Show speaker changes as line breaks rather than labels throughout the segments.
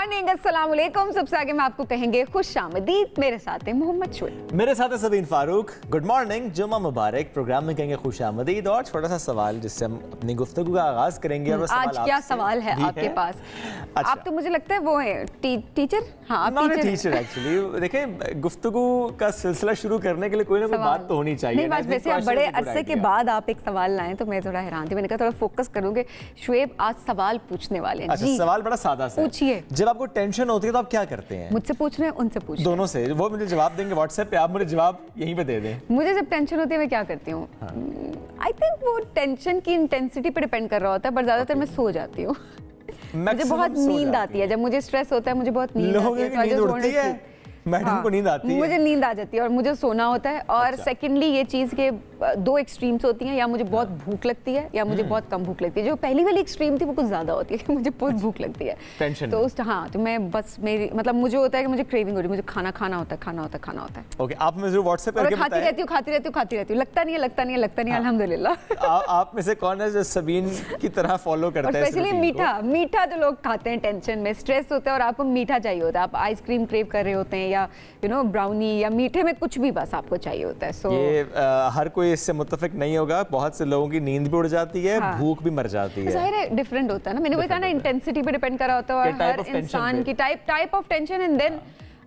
Morning, अस्सलाम वालेकुम। सबसे आगे मैं आपको कहेंगे खुश आमदीद। मेरे साथ है मोहम्मद शुएब,
मेरे साथ है सबीन फारूक। गुड मॉर्निंग, जुम्मा मुबारक। प्रोग्राम में कहेंगे खुश आमदीद और छोटा सा सवाल जिससे हम अपनी गुफ्तगू का आगाज करेंगे। और
आज क्या सवाल है आपके पास?
अच्छा।
आप तो मुझे लगता है वो है टीचर। हाँ, आप
टीचर एक्चुअली। देखें, गुफ्तगू का सिलसिला शुरू करने के लिए कोई ना कोई बात तो होनी चाहिए।
नहीं, बात वैसे आप बड़े अरसे के बाद आप एक सवाल लाए तो मैं थोड़ा हैरान थी। मैंने कहा थोड़ा फोकस करूंगे। शुएब आज सवाल पूछने वाले हैं।
अच्छा, सवाल बड़ा सादा सा है।
पूछिए।
जब आपको टेंशन होती है तो आप क्या करते हैं?
मुझसे पूछ रहे हैं, उनसे पूछ रहे हैं?
दोनों से। वो मुझे जवाब देंगे व्हाट्सएप पे, आप मुझे जवाब यहीं पे दे दें।
मुझे जब टेंशन होती है मैं क्या करती हूँ? आई थिंक वो टेंशन की इंटेंसिटी पे डिपेंड कर रहा होता है, पर ज्यादातर मैं सो जाती हूँ। मुझे बहुत नींद आती है जब मुझे स्ट्रेस होता है, मुझे बहुत नींद आती है।
मैडम को नींद आती है?
मुझे नींद आ जाती है और मुझे सोना होता है। और सेकेंडली ये चीज़ के दो एक्सट्रीम्स होती हैं, या मुझे बहुत भूख लगती है या मुझे बहुत कम भूख लगती है। जो पहली वाली एक्सट्रीम थी वो कुछ ज़्यादा होती है, मुझे बहुत भूख लगती है
टेंशन
तो उस तो मैं बस मेरी मतलब मुझे होता है कि मुझे क्रेविंग हो रही है, मुझे खाना होता है।
ओके, आप मुझे व्हाट्सएप करके बताएं।
खाती रहती हूँ। लगता नहीं अल्हम्दुलिल्लाह।
आप में से कौन है जो सबीन की तरह फॉलो करता है?
स्पेशली मीठा जो लोग खाते हैं टेंशन में, स्ट्रेस होता है और आपको मीठा चाहिए होता है। आप आइसक्रीम क्रेव कर रहे होते हैं या ब्राउनी या मीठे में कुछ भी बस आपको चाहिए होता है।
ये हर कोई इससे मुत्तफिक नहीं होगा। बहुत से लोगों की नींद भी उड़ जाती है, भूख भी मर जाती है।
ज़ाहिर है डिफरेंट होता है ना। मैंने वही कहा ना, इंटेंसिटी पे डिपेंड कर रहा होता है और हर इंसान की type of tension and then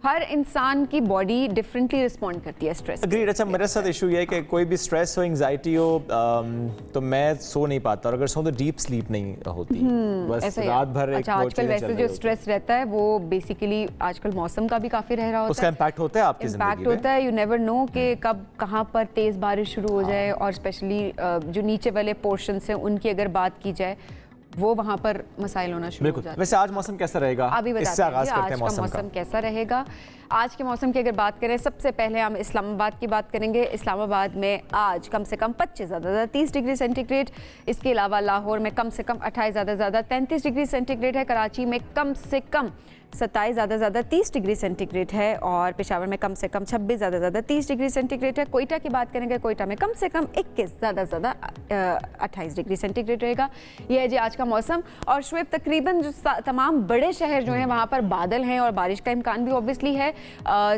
हर इंसान की बॉडी डिफरेंटली रिस्पॉन्ड करती है स्ट्रेस।
अग्रीड। अच्छा, मेरे साथ इशू ये है कि कोई भी स्ट्रेस हो, एंजाइटी हो, तो मैं सो नहीं पाता और अगर सो तो डीप स्लीप नहीं होती, बस रात भर।
अच्छा, आजकल वैसे जो स्ट्रेस रहता है वो बेसिकली आजकल मौसम का भी काफी रह रहा होता है।
उसका इम्पैक्ट होता है आपकी जिंदगी में?
इम्पैक्ट होता है। यू नेवर नो कि कब कहाँ पर तेज बारिश शुरू हो जाए। और स्पेशली जो नीचे वाले पोर्शन है उनकी अगर बात की जाए, वो वहाँ पर मसाइल होना शुरू हो जाते हैं।
वैसे आज मौसम कैसा रहेगा?
अभी बताते हैं आज का मौसम कैसा रहेगा। आज के मौसम की अगर बात करें, सबसे पहले हम इस्लामाबाद की बात करेंगे। इस्लामाबाद में आज कम से कम 25 ज़्यादा 30 डिग्री सेंटीग्रेड। इसके अलावा लाहौर में कम से कम 28 ज़्यादा 33 डिग्री सेंटीग्रेड है। कराची में कम से कम 27 ज़्यादा 30 डिग्री सेंटीग्रेड है। और पेशावर में कम से कम 26 ज़्यादा 30 डिग्री सेंटीग्रेड है। कोयटा की बात करेंगे, कोयटा में कम से कम 21 ज़्यादा 28 डिग्री सेंटीग्रेड रहेगा। यह है जी आज का मौसम। और शुएब, तकरीबन जो तमाम बड़े शहर जो हैं वहाँ पर बादल हैं और बारिश का इम्कान भी ऑब्वियसली है।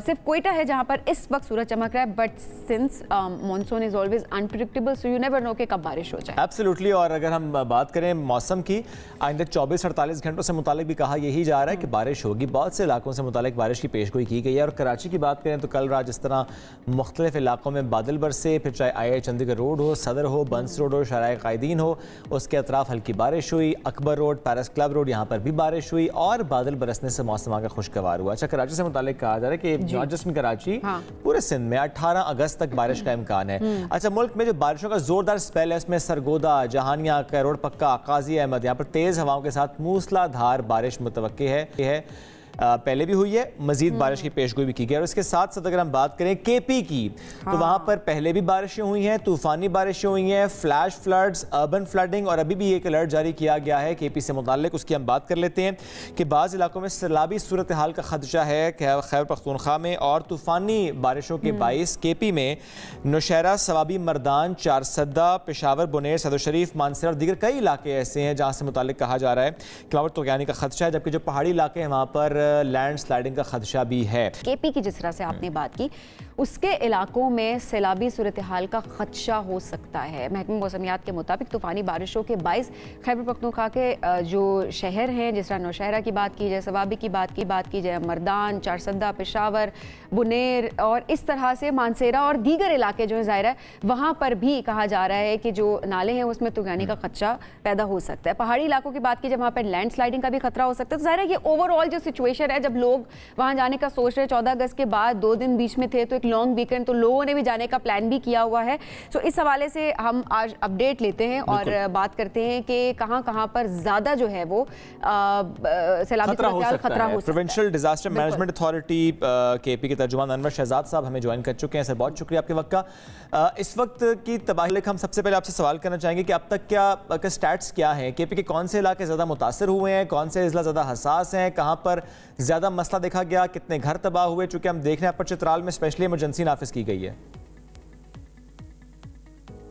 सिर्फ कोयटा है जहाँ पर इस वक्त सूरज चमक रहा है, but since monsoon is always unpredictable, so you never know कि कब बारिश हो जाए।
एब्सोल्युटली। और अगर हम बात करें मौसम की, आइंदा 24-48 घंटों से मुतालिक भी कहा यही जा रहा है कि बारिश होगी। बहुत से इलाकों से मुतालिक बारिश की पेशगोई की गई है। और कराची की बात करें तो कल रात जिस तरह मुख्तलिफ इलाकों में बादल बरसे, फिर चाहे IIA चंडीगढ़ रोड हो, सदर हो, बंस रोड हो, शाराए कायदीन हो, उसके अतराफ हल्की बारिश हुई। Akbar road, Paris club road, यहाँ पर भी बारिश हुई और बादल बरसने से मौसम आगे खुशगवार हुआ। अच्छा, कराची से मुतालिक कहा जा रहा है कि नॉट जस्ट इन कराची, पूरे सिंध में 18 अगस्त तक बारिश का इम्कान है। अच्छा, मुल्क में जो बारिशों का जोरदार स्पेल है उसमें सरगोदा, जहानिया, कैरोड पक्का, काजी अहमद, यहाँ पर तेज हवाओं के साथ मूसलाधार बारिश मुतवक्की है। पहले भी हुई है, मजीद बारिश की पेशगोई भी की गई है। और इसके साथ साथ अगर हम बात करें केपी की, तो वहाँ पर पहले भी बारिशें हुई हैं, तूफानी बारिशें हुई हैं, फ्लैश फ्लड्स, अर्बन फ्लडिंग, और अभी भी एक अलर्ट जारी किया गया है केपी से मुताल्लिक। उसकी हम बात कर लेते हैं कि बाज़ इलाकों में सैलाबी सूरत हाल का खदशा है खैबर पख्तूनख्वा में। और तूफानी बारिशों के बाइस केपी में नौशहरा, सवाबी, मर्दान, चारसदा, पेशावर, बुनेर, सदर शरीफ, मानसर और दीगर कई इलाके ऐसे हैं जहाँ से मुताल्लिक कहा जा रहा है कि वहाँ पर तूफ़ानी का खदशा है। जबकि जो पहाड़ी इलाके हैं वहाँ पर लैंड स्लाइडिंग का खदशा भी है।
केपी की जिस तरह से आपने बात की, उसके इलाकों में सैलाबी सूरत हाल का खदशा हो सकता है। महकमा मौसमियात के मुताबिक तूफ़ानी बारिशों के बाइस खैबर पख्तूनख्वा के जो शहर हैं, जिस तरह नौशहरा की बात की जाए, सवाबी की बात की जाए, मर्दान, चारसदा, पेशावर, बुनेर और इस तरह से मानसेरा और दीगर इलाके जो है ज़ाहिर है वहाँ पर भी कहा जा रहा है कि जो नाले हैं उसमें तूफ़ानी का खदशा पैदा हो सकता है। पहाड़ी इलाकों की बात की जाए, वहाँ पर लैंड स्लाइडिंग का भी खतरा हो सकता है। तो ज़ाहिर है कि ओवरऑल जो सिचुएशन है, जब लोग वहाँ जाने का सोच रहे, 14 अगस्त के बाद 2 दिन बीच में थे तो एक लॉन्ग वीकेंड, तो लोगों ने भी जाने का प्लान भी किया हुआ है। तो इस हवाले से हम आज अपडेट लेते हैं और बात करते हैं कि कहां कहां पर ज्यादा जो है वो सैलाबी खतरा हो सकता है।
Provincial disaster management authority KP के तर्जुमान अनवर शहजाद साहब हमें ज्वाइन कर चुके हैं। सर, बहुत शुक्रिया आपके वक्त का। इस वक्त की तबाही हम सबसे पहले आपसे सवाल करना चाहेंगे कि अब तक क्या स्टैट्स क्या हैं? केपी के कौन से इलाके ज़्यादा मुतासर हुए हैं, कौन से इजला ज़्यादा हसास हैं, कहाँ पर ज़्यादा मसला देखा गया, कितने घर तबाह हुए? चूँकि हम देख रहे हैं पर चित्राल में स्पेशली इमरजेंसी नाफिज की गई है।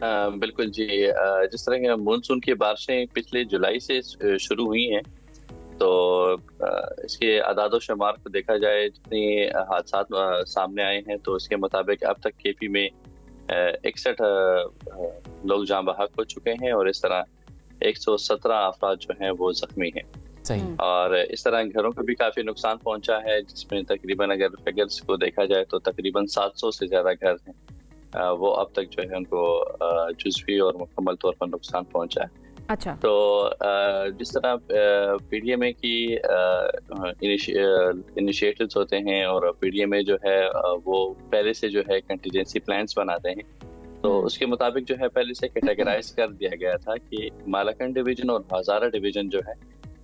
बिल्कुल जी, जिस तरह मानसून की बारिशें पिछले जुलाई से शुरू हुई हैं तो इसके आदाद व शुमार को देखा जाए, जितने हादसा सामने आए हैं तो उसके मुताबिक अब तक केपी में 61 लोग जाँ बहक हो चुके हैं और इस तरह 117 अफराद जो हैं वो जख्मी हैं।
सही।
और इस तरह घरों को भी काफ़ी नुकसान पहुंचा है, जिसमें तकरीबन अगर फिगर्स को देखा जाए तो तकरीबन 700 से ज़्यादा घर हैं वो अब तक जो है उनको जुज़वी और मुकम्मल तौर पर नुकसान पहुंचा है।
अच्छा।
तो जिस तरह पीडीएमए की इनिशिएटिव्स होते हैं और पीडीएमए जो है वो पहले से जो है कंटीजेंसी प्लान्स बनाते हैं, तो उसके मुताबिक जो है पहले से कैटेगराइज कर दिया गया था कि मालाकंड डिवीजन और हजारा डिवीजन जो है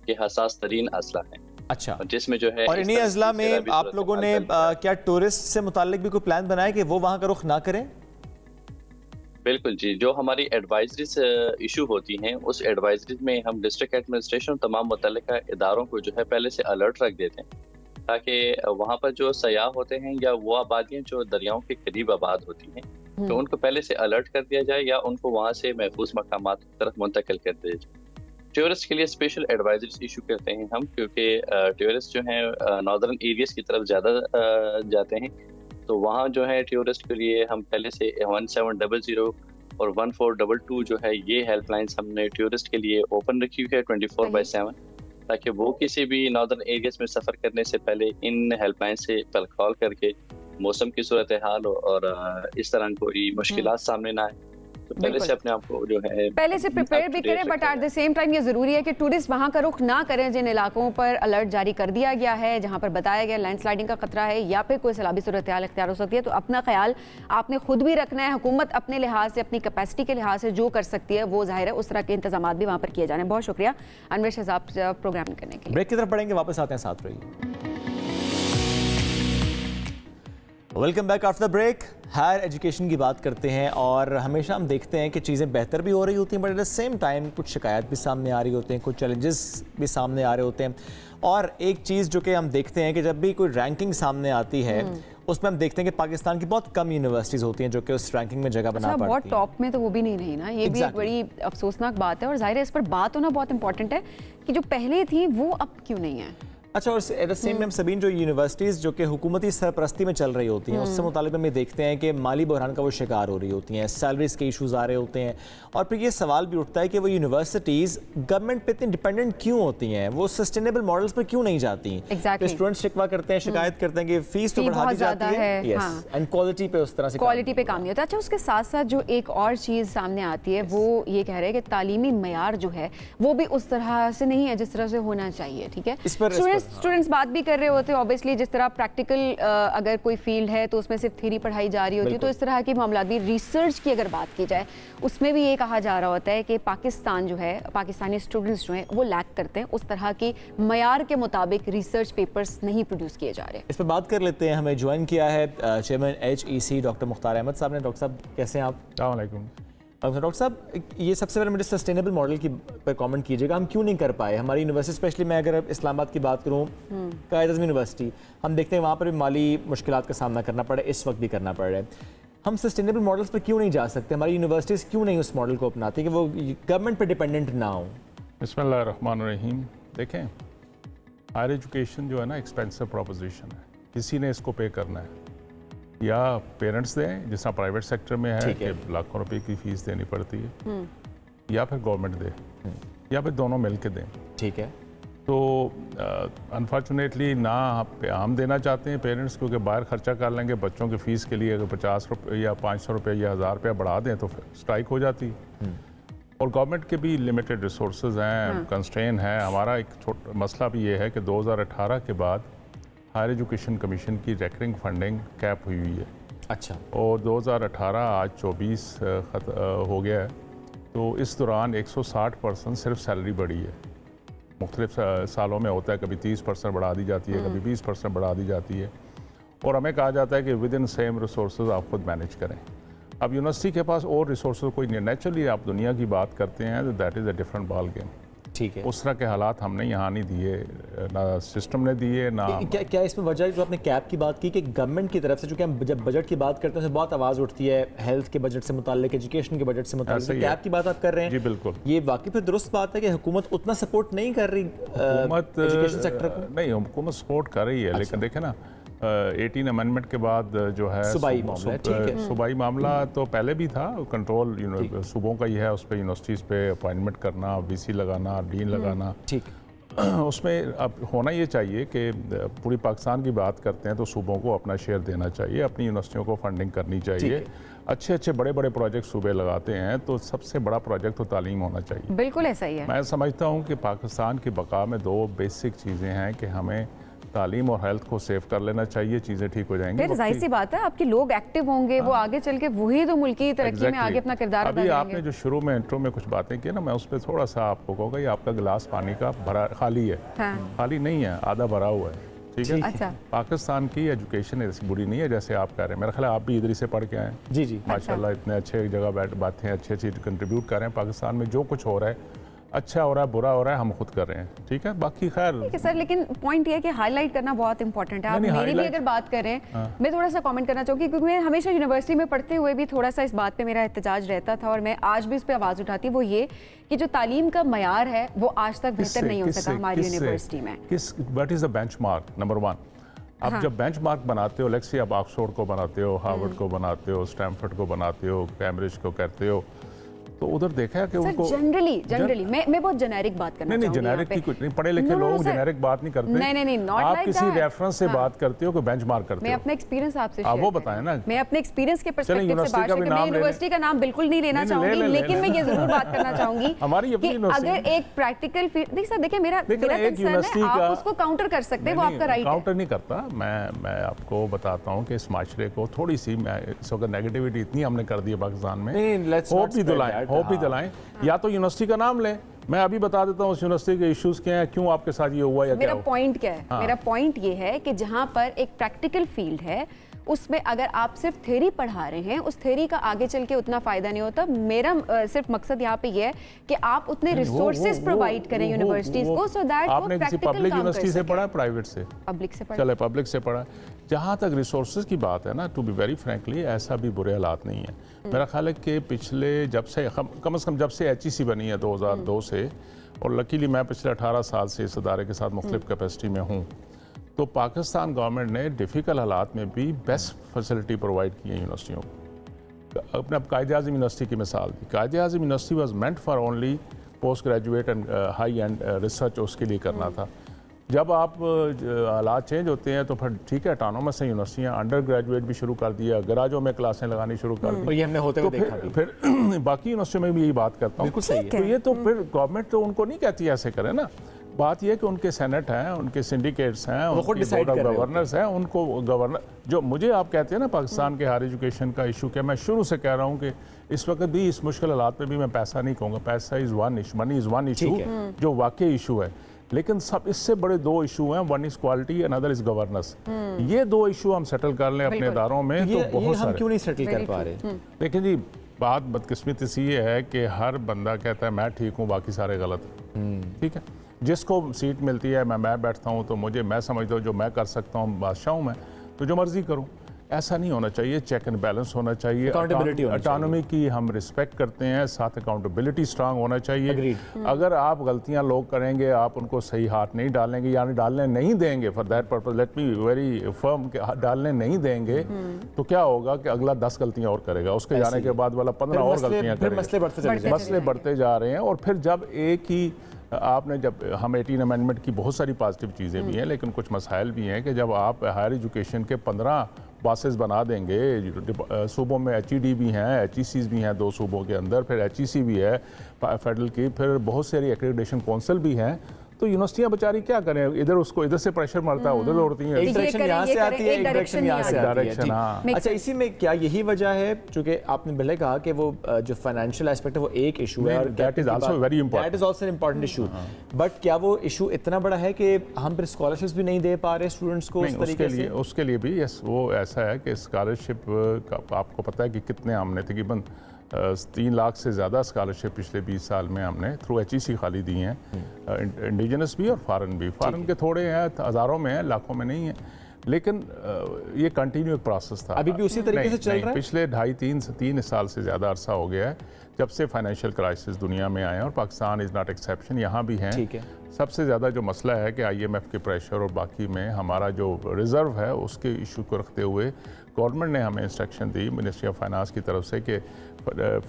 ये हसास तरीन अजला है।
अच्छा,
जिसमें जो है
और इन्हीं अजला में आप लोगों ने क्या टूरिस्ट से मुताल्लिक भी कोई प्लान बनाया कि वो वहाँ का रुख ना करें?
बिल्कुल जी, जो हमारी एडवाइजरीज इशू होती हैं उस एडवाइजरीज में हम डिस्ट्रिक्ट एडमिनिस्ट्रेशन और तमाम मुतल्लिका इदारों को जो है पहले से अलर्ट रख देते हैं, ताकि वहाँ पर जो सयाह होते हैं या वो आबादियाँ जो दरियाओं के करीब आबाद होती हैं तो उनको पहले से अलर्ट कर दिया जाए या उनको वहाँ से महफूज मकामात की तरफ मुंतकिल कर दिया जाए। टूरिस्ट के लिए स्पेशल एडवाइजरीज इशू करते हैं हम, क्योंकि टूरिस्ट जो हैं नॉर्दर्न एरियाज की तरफ ज़्यादा जाते हैं, तो वहाँ जो है टूरिस्ट के लिए हम पहले से 1700 और 1422 जो है ये हेल्पलाइंस हमने टूरिस्ट के लिए ओपन रखी हुई है 24/7, ताकि वो किसी भी नॉर्दर्न एरियाज में सफ़र करने से पहले इन हेल्पलाइन से कॉल करके मौसम की सूरत हाल और इस तरह कोई मुश्किलात सामने ना आए, तो पहले से अपने आप को जो है
पहले से प्रिपेयर भी करें। But at the same time ये ज़रूरी है कि टूरिस्ट वहाँ का रुख ना करें जिन इलाकों पर अलर्ट जारी कर दिया गया है, जहाँ पर बताया गया लैंडस्लाइडिंग का खतरा है या फिर कोई सैलाबी सूरत हाल इख्तियार हो सकती है। तो अपना ख्याल आपने खुद भी रखना है। हुकूमत अपने लिहाज से, अपनी कैपेसिटी के लिहाज से जो कर सकती है वो जाहिर है उस तरह के इंतजाम भी वहाँ पर किए जाने। बहुत शुक्रिया अनवर शहजाब प्रोग्राम करने के लिए।
ब्रेक की तरफ पढ़ेंगे, वापस आते हैं, साथ रहिए। Welcome back after the break. Higher education की बात करते हैं और हमेशा हम देखते हैं कि चीज़ें बेहतर भी हो रही होती हैं, but at the same time कुछ शिकायत भी सामने आ रही होती हैं, कुछ चैलेंजेस भी सामने आ रहे होते हैं। और एक चीज़ जो कि हम देखते हैं कि जब भी कोई रैंकिंग सामने आती है उसमें हम देखते हैं कि पाकिस्तान की बहुत कम यूनिवर्सिटीज़ होती हैं जो कि उस रैंकिंग में जगह बना पाती हैं।
बहुत टॉप में तो वो भी नहीं रही ना, ये भी एक बड़ी अफसोसनाक बात है। और जाहिर है इस पर बात होना बहुत इंपॉर्टेंट है कि जो पहले थी वो अब क्यों नहीं है।
अच्छा, और eight the same time Sabeen, जो यूनिवर्सिटीज़ जो कि हुकूमती सरपरस्ती में चल रही होती हैं उससे मुतालिक हम ये देखते हैं कि माली बहरान का वो शिकार हो रही होती हैं, सैलरीज के इशूज़ आ रहे होते हैं। और फिर ये सवाल भी उठता है कि वो यूनिवर्सिटीज़ गवर्नमेंट पे इतनी डिपेंडेंट क्यों होती हैं, वो सस्टेनेबल मॉडल्स पर क्यों नहीं जाती। स्टूडेंट्स शिकवा करते हैं, शिकायत करते हैं कि फीस तो बढ़ा दी जाती है एंड क्वालिटी पे उस तरह से
क्वालिटी पे काम नहीं होता। अच्छा, उसके साथ साथ जो एक और चीज़ सामने आती है वो ये कह रहे हैं कि तालीमी मयार जो है वो भी उस तरह से नहीं है जिस तरह से होना चाहिए। ठीक है, स्टूडेंट्स बात भी कर रहे होते हैं ऑब्वियसली, जिस तरह प्रैक्टिकल अगर कोई फील्ड है तो उसमें सिर्फ थ्योरी पढ़ाई जा रही होती है, तो इस तरह के मामला भी। रिसर्च की अगर बात की जाए उसमें भी ये कहा जा रहा होता है कि पाकिस्तान जो है, पाकिस्तानी स्टूडेंट्स जो हैं वो लैक करते हैं, उस तरह की मयार के मुताबिक रिसर्च पेपर्स नहीं प्रोड्यूस किए जा रहे।
इस पर बात कर लेते हैं। हमें ज्वाइन किया है chairman HEC doctor Mukhtar Ahmad साहब ने। डॉक्टर साहब कैसे हैं आप?
अस्सलाम वालेकुम।
डॉक्टर साहब, ये सबसे पहले मुझे सस्टेनेबल मॉडल की पर कमेंट कीजिएगा, हम क्यों नहीं कर पाए? हमारी यूनिवर्सिटी, स्पेशली मैं अगर इस्लामाबाद की बात करूँ, कायद-ए-आज़म यूनिवर्सिटी, हम देखते हैं वहाँ पर भी माली मुश्किलात का सामना करना पड़ा, इस वक्त भी करना पड़ रहा है। हम सस्टेनेबल मॉडल्स पर क्यों नहीं जा सकते? हमारी यूनिवर्सिटीज़ क्यों नहीं उस मॉडल को अपनाती कि वो गवर्नमेंट पर डिपेंडेंट ना हो?
बिस्मिल्लाहिर्रहमानिर्रहीम। देखें, हायर एजुकेशन जो है ना एक्सपेंसिव प्रोपोजिशन है, किसी ने इसको पे करना है, या पेरेंट्स दें जिस तरह प्राइवेट सेक्टर में है कि लाखों रुपए की फीस देनी पड़ती है, या फिर गवर्नमेंट दे, या फिर दोनों मिल के दें।
ठीक है,
तो अनफॉर्चुनेटली ना हम देना चाहते हैं पेरेंट्स, क्योंकि बाहर खर्चा कर लेंगे बच्चों की फ़ीस के लिए। अगर 50 रुपये या 500 रुपये या 1000 रुपया बढ़ा दें तो स्ट्राइक हो जाती। और गवर्नमेंट के भी लिमिटेड रिसोर्सेज हैं, कंस्ट्रेन है। हमारा एक छोटा मसला भी ये है कि 2018 के बाद हायर एजुकेशन कमीशन की रेकरिंग फंडिंग कैप हुई हुई है।
अच्छा,
और 2018 आज 24 हो गया है, तो इस दौरान 160% सिर्फ सैलरी बढ़ी है। मुख्तलिफ सालों में होता है, कभी 30% बढ़ा दी जाती है, कभी 20% बढ़ा दी जाती है, और हमें कहा जाता है कि विद इन सेम रिसोर्सेज आप खुद मैनेज करें। अब यूनिवर्सिटी के पास और रिसोर्सेज कोई नहीं, नेचुरली आप दुनिया की बात करते हैं तो that is a different ball game.
ठीक है।
उस तरह के हालात हमने यहाँ नहीं दिए, ना सिस्टम ने दिए ना।
क्या इसमें वजह जो आपने कैप की बात की कि गवर्नमेंट की तरफ से, चूंकि हम जब बजट की बात करते हैं तो बहुत आवाज़ उठती है हेल्थ के बजट से मुताल्लिक, एजुकेशन के बजट से मुताल्लिक, कैप की बात आप कर रहे हैं।
जी बिल्कुल, ये
वाकई फिर दुरुस्त बात है कि हुकूमत उतना सपोर्ट नहीं कर रही एजुकेशन सेक्टर को?
नहीं, हुकूमत सपोर्ट कर रही है, लेकिन देखें ना 18 अमेंडमेंट के बाद जो है सूबाई मामला तो पहले भी था, कंट्रोल सूबों का ही है, उस पर यूनिवर्सिटीज़ पे अपॉइंटमेंट करना, वीसी लगाना, डीन लगाना, ठीक उसमें अब होना ये चाहिए कि पूरी पाकिस्तान की बात करते हैं तो सूबों को अपना शेयर देना चाहिए, अपनी यूनिवर्सिटियों को फंडिंग करनी चाहिए। अच्छे बड़े प्रोजेक्ट सूबे लगाते हैं तो सबसे बड़ा प्रोजेक्ट तो तालीम होना चाहिए।
बिल्कुल ऐसा ही है।
मैं समझता हूँ कि पाकिस्तान की बका में दो बेसिक चीज़ें हैं कि हमें तालीम और हेल्थ को सेव कर लेना चाहिए, चीज़ें ठीक हो जाएंगी।
फिर जाहिर सी बात है आपके लोग एक्टिव होंगे, वो आगे चल के वही तो मुल्क की तरक्की में आगे अपना किरदार अदा करेंगे।
अभी आपने जो शुरू में इंट्रो में कुछ बातें की ना, मैं उस पर थोड़ा सा आपको कहूँगा, ये आपका गिलास पानी का भरा खाली है, खाली नहीं है, आधा भरा हुआ है, ठीक है।
अच्छा।
पाकिस्तान की एजुकेशन ऐसी बुरी नहीं है जैसे आप कह रहे हैं। मेरा ख्याल है आप भी इधर से पढ़ के आए। जी माशाल्लाह, इतने अच्छे जगह बातें अच्छी कंट्रीब्यूट कर रहे हैं। पाकिस्तान में जो कुछ हो रहा है, अच्छा हो रहा है, बुरा हो रहा है, हम खुद कर रहे हैं, ठीक है। बाकी खैर ठीक है
सर, लेकिन पॉइंट ये है कि हाईलाइट करना बहुत इंपॉर्टेंट है। आप मेरी भी अगर बात करें, मैं थोड़ा सा कमेंट करना चाहूँगी, क्योंकि मैं हमेशा यूनिवर्सिटी में पढ़ते हुए भी थोड़ा सा इस बात पे मेरा एहतजाज रहता था और मैं आज भी इस पर आवाज़ उठाती, वो ये कि जो तालीम का मयार है वो आज तक बेहतर नहीं हो सका हमारी यूनिवर्सिटी में।
What is the benchmark number 1? आप जब बेंचमार्क बनाते हो, लेट्स से आप ऑक्सफोर्ड को बनाते हो, हार्वर्ड को बनाते हो, स्टैनफोर्ड को बनाते हो, कैम्ब्रिज को करते हो, तो उधर देखा है कि उनको
जनरली मैं बहुत जेनेरिक बात करना
नहीं, जेनेरिक की कुछ नहीं, पढ़े लिखे लोग जेनेरिक बात नहीं करते।
नहीं,
आप किसी रेफरेंस से बात करते हो, कोई बेंचमार्क करते हो।
मैं अपना एक्सपीरियंस आपसे
आप वो बताएं ना।
मैं अपने एक्सपीरियंस के पर्सपेक्टिव से बात करूंगी। मैं यूनिवर्सिटी का नाम बिल्कुल नहीं लेना चाहूंगी, लेकिन मैं ये जरूर बात करना चाहूंगी
हमारी अपनी यूनिवर्सिटी,
अगर एक प्रैक्टिकल देखिए सर, देखिए मेरा कंसर्न है, आप उसको काउंटर कर सकते हैं, वो आपका राइट है।
काउंटर नहीं करता, मैं आपको बताता हूँ कि इस माशरे को थोड़ी सी इस वक्त नेगेटिविटी इतनी हमने कर दी है पाकिस्तान में, होप ही दिलाएं, या तो यूनिवर्सिटी का नाम लें। मैं अभी बता देता हूँ उस यूनिवर्सिटी के इश्यूज क्या हैं, क्यों आपके साथ ये हुआ या
मेरा पॉइंट क्या है। मेरा पॉइंट ये है कि जहाँ पर एक प्रैक्टिकल फील्ड है, उसमें अगर आप सिर्फ थ्योरी पढ़ा रहे हैं, उस थ्योरी का आगे चल के उतना फायदा नहीं होता। मेरा सिर्फ मकसद यहाँ पे ये है कि आप उतने रिसोर्सेज प्रोवाइड करें यूनिवर्सिटीज को, सो दैट
आपने किसी पब्लिक यूनिवर्सिटी से पढ़ा, प्राइवेट से?
पब्लिक से पढ़ा।
चले पब्लिक से पढ़ा। जहाँ तक रिसोर्सेज की बात है ना, टू बी वेरी फ्रैंकली, ऐसा भी बुरे हालात नहीं है। मेरा ख्याल है कि पिछले जब से कम से कम जब से HEC बनी है 2002 से, और लकीली मैं पिछले 18 साल से इस अदारे के साथ मुख्तलिफ कैपेसिटी में हूँ, तो पाकिस्तान गवर्नमेंट ने डिफ़िकल्ट हालात में भी बेस्ट फैसिलिटी प्रोवाइड की है यूनिवर्सिटियों को। अपने कायद-ए-आज़म यूनिवर्सिटी की मिसाल दी, Quaid-e-Azam university was meant for only post graduate and high and research, उसके लिए करना था। जब आप हालात चेंज होते हैं तो फिर ठीक है, ऑटोनोमस है यूनिवर्सिटियाँ, अंडर ग्रेजुएट भी शुरू कर दिया, गराजों में क्लासें लगानी शुरू कर दी,
और ये हमने होते हुए देखा भी।
फिर बाकी यूनिवर्सिटियों में भी यही बात करता हूँ। तो ये तो फिर गवर्नमेंट तो उनको नहीं कहती ऐसे करें ना। बात यह है कि उनके सेनेट हैं, उनके सिंडिकेट्स हैं, उनके बोर्ड ऑफ गवर्नर्स हैं, उनको गवर्नर जो मुझे आप कहते हैं ना पाकिस्तान के हायर एजुकेशन का इशू क्या, मैं शुरू से कह रहा हूँ कि इस वक्त भी इस मुश्किल हालात में भी मैं पैसा नहीं कहूँगा, पैसा is one issue, money is one issue जो वाकई इशू है, लेकिन सब इससे बड़े दो इशू हैं, one is quality, another is governance. ये दो इशू हम सेटल कर लें अपने इदारों में तो बहुत सारे।
हम क्यों नहीं सेटल कर पा रहे?
लेकिन जी बात बदकिस्मती सी ये है कि हर बंदा कहता है मैं ठीक हूँ, बाकी सारे गलत। ठीक है, जिसको सीट मिलती है, मैं बैठता हूँ तो मैं समझता हूँ जो मैं कर सकता हूँ, बादशाह हूँ मैं, तो जो मर्जी करूँ। ऐसा नहीं होना चाहिए, चेक एंड बैलेंस होना चाहिए, अटानमी की हम रिस्पेक्ट करते हैं, साथ अकाउंटेबिलिटी स्ट्रांग होना चाहिए। अगर आप गलतियां लोग करेंगे, आप उनको सही हाथ नहीं डालेंगे, यानी डालने नहीं देंगे, for that purpose let me very firm, डालने नहीं देंगे तो क्या होगा कि अगला 10 गलतियां और करेगा, उसके जाने के बाद वाला 15 और गलतियां करेगा, मसले बढ़ते जा रहे हैं। और फिर जब एक ही आपने जब हम 18 अमेंडमेंट की बहुत सारी पॉजिटिव चीज़ें भी हैं, लेकिन कुछ मसाइल भी हैं कि जब आप हायर एजुकेशन के 15 बासेस बना देंगे, सूबों में HED भी हैं, HECs भी हैं 2 सूबों के अंदर, फिर HEC भी है फेडरल की, फिर बहुत सारी एक्रेडिटेशन काउंसिल भी हैं, तो यूनिवर्सिटियां बेचारी क्या करें, इधर उसको इधर से प्रेशर मारता है, उधर दौड़ती हैं,
एक डायरेक्शन यहाँ से आती है, एक डायरेक्शन यहाँ से आती है। अच्छा, इसी में क्या यही वजह है, चूंकि आपने पहले कहा कि वो जो फाइनेंशियल एस्पेक्ट है वो एक इशू है, और
that is also very important,
that is also an important issue, but क्या वो इशू इतना बड़ा है कि हम फिर स्कॉलरशिप्स भी नहीं दे पा रहे स्टूडेंट्स को उस तरीके से?
उसके लिए भी यस, वो ऐसा है कि स्कॉलरशिप आपको पता है कि कितने हमने तकरीबन 3 लाख से ज़्यादा स्कॉलरशिप पिछले 20 साल में हमने थ्रू HEC खाली दी हैं, इंडिजिनस भी और फॉरेन भी। फॉरेन के थोड़े हैं, हज़ारों में हैं, लाखों में नहीं है, लेकिन ये कंटिन्यू एक प्रोसेस था।
अभी भी उसी तरीके से चल रहा है?
पिछले 2.5-3 साल से ज़्यादा अरसा हो गया है जब से फाइनेंशियल क्राइसिस दुनिया में आए हैं, और पाकिस्तान इज़ नॉट एक्सेप्शन, यहाँ भी हैं।
ठीक है।
सबसे ज़्यादा जो मसला है कि IMF के प्रेशर और बाकी में हमारा जो रिज़र्व है उसके इशू को रखते हुए गवर्नमेंट ने हमें instruction the ministry of finance की तरफ से कि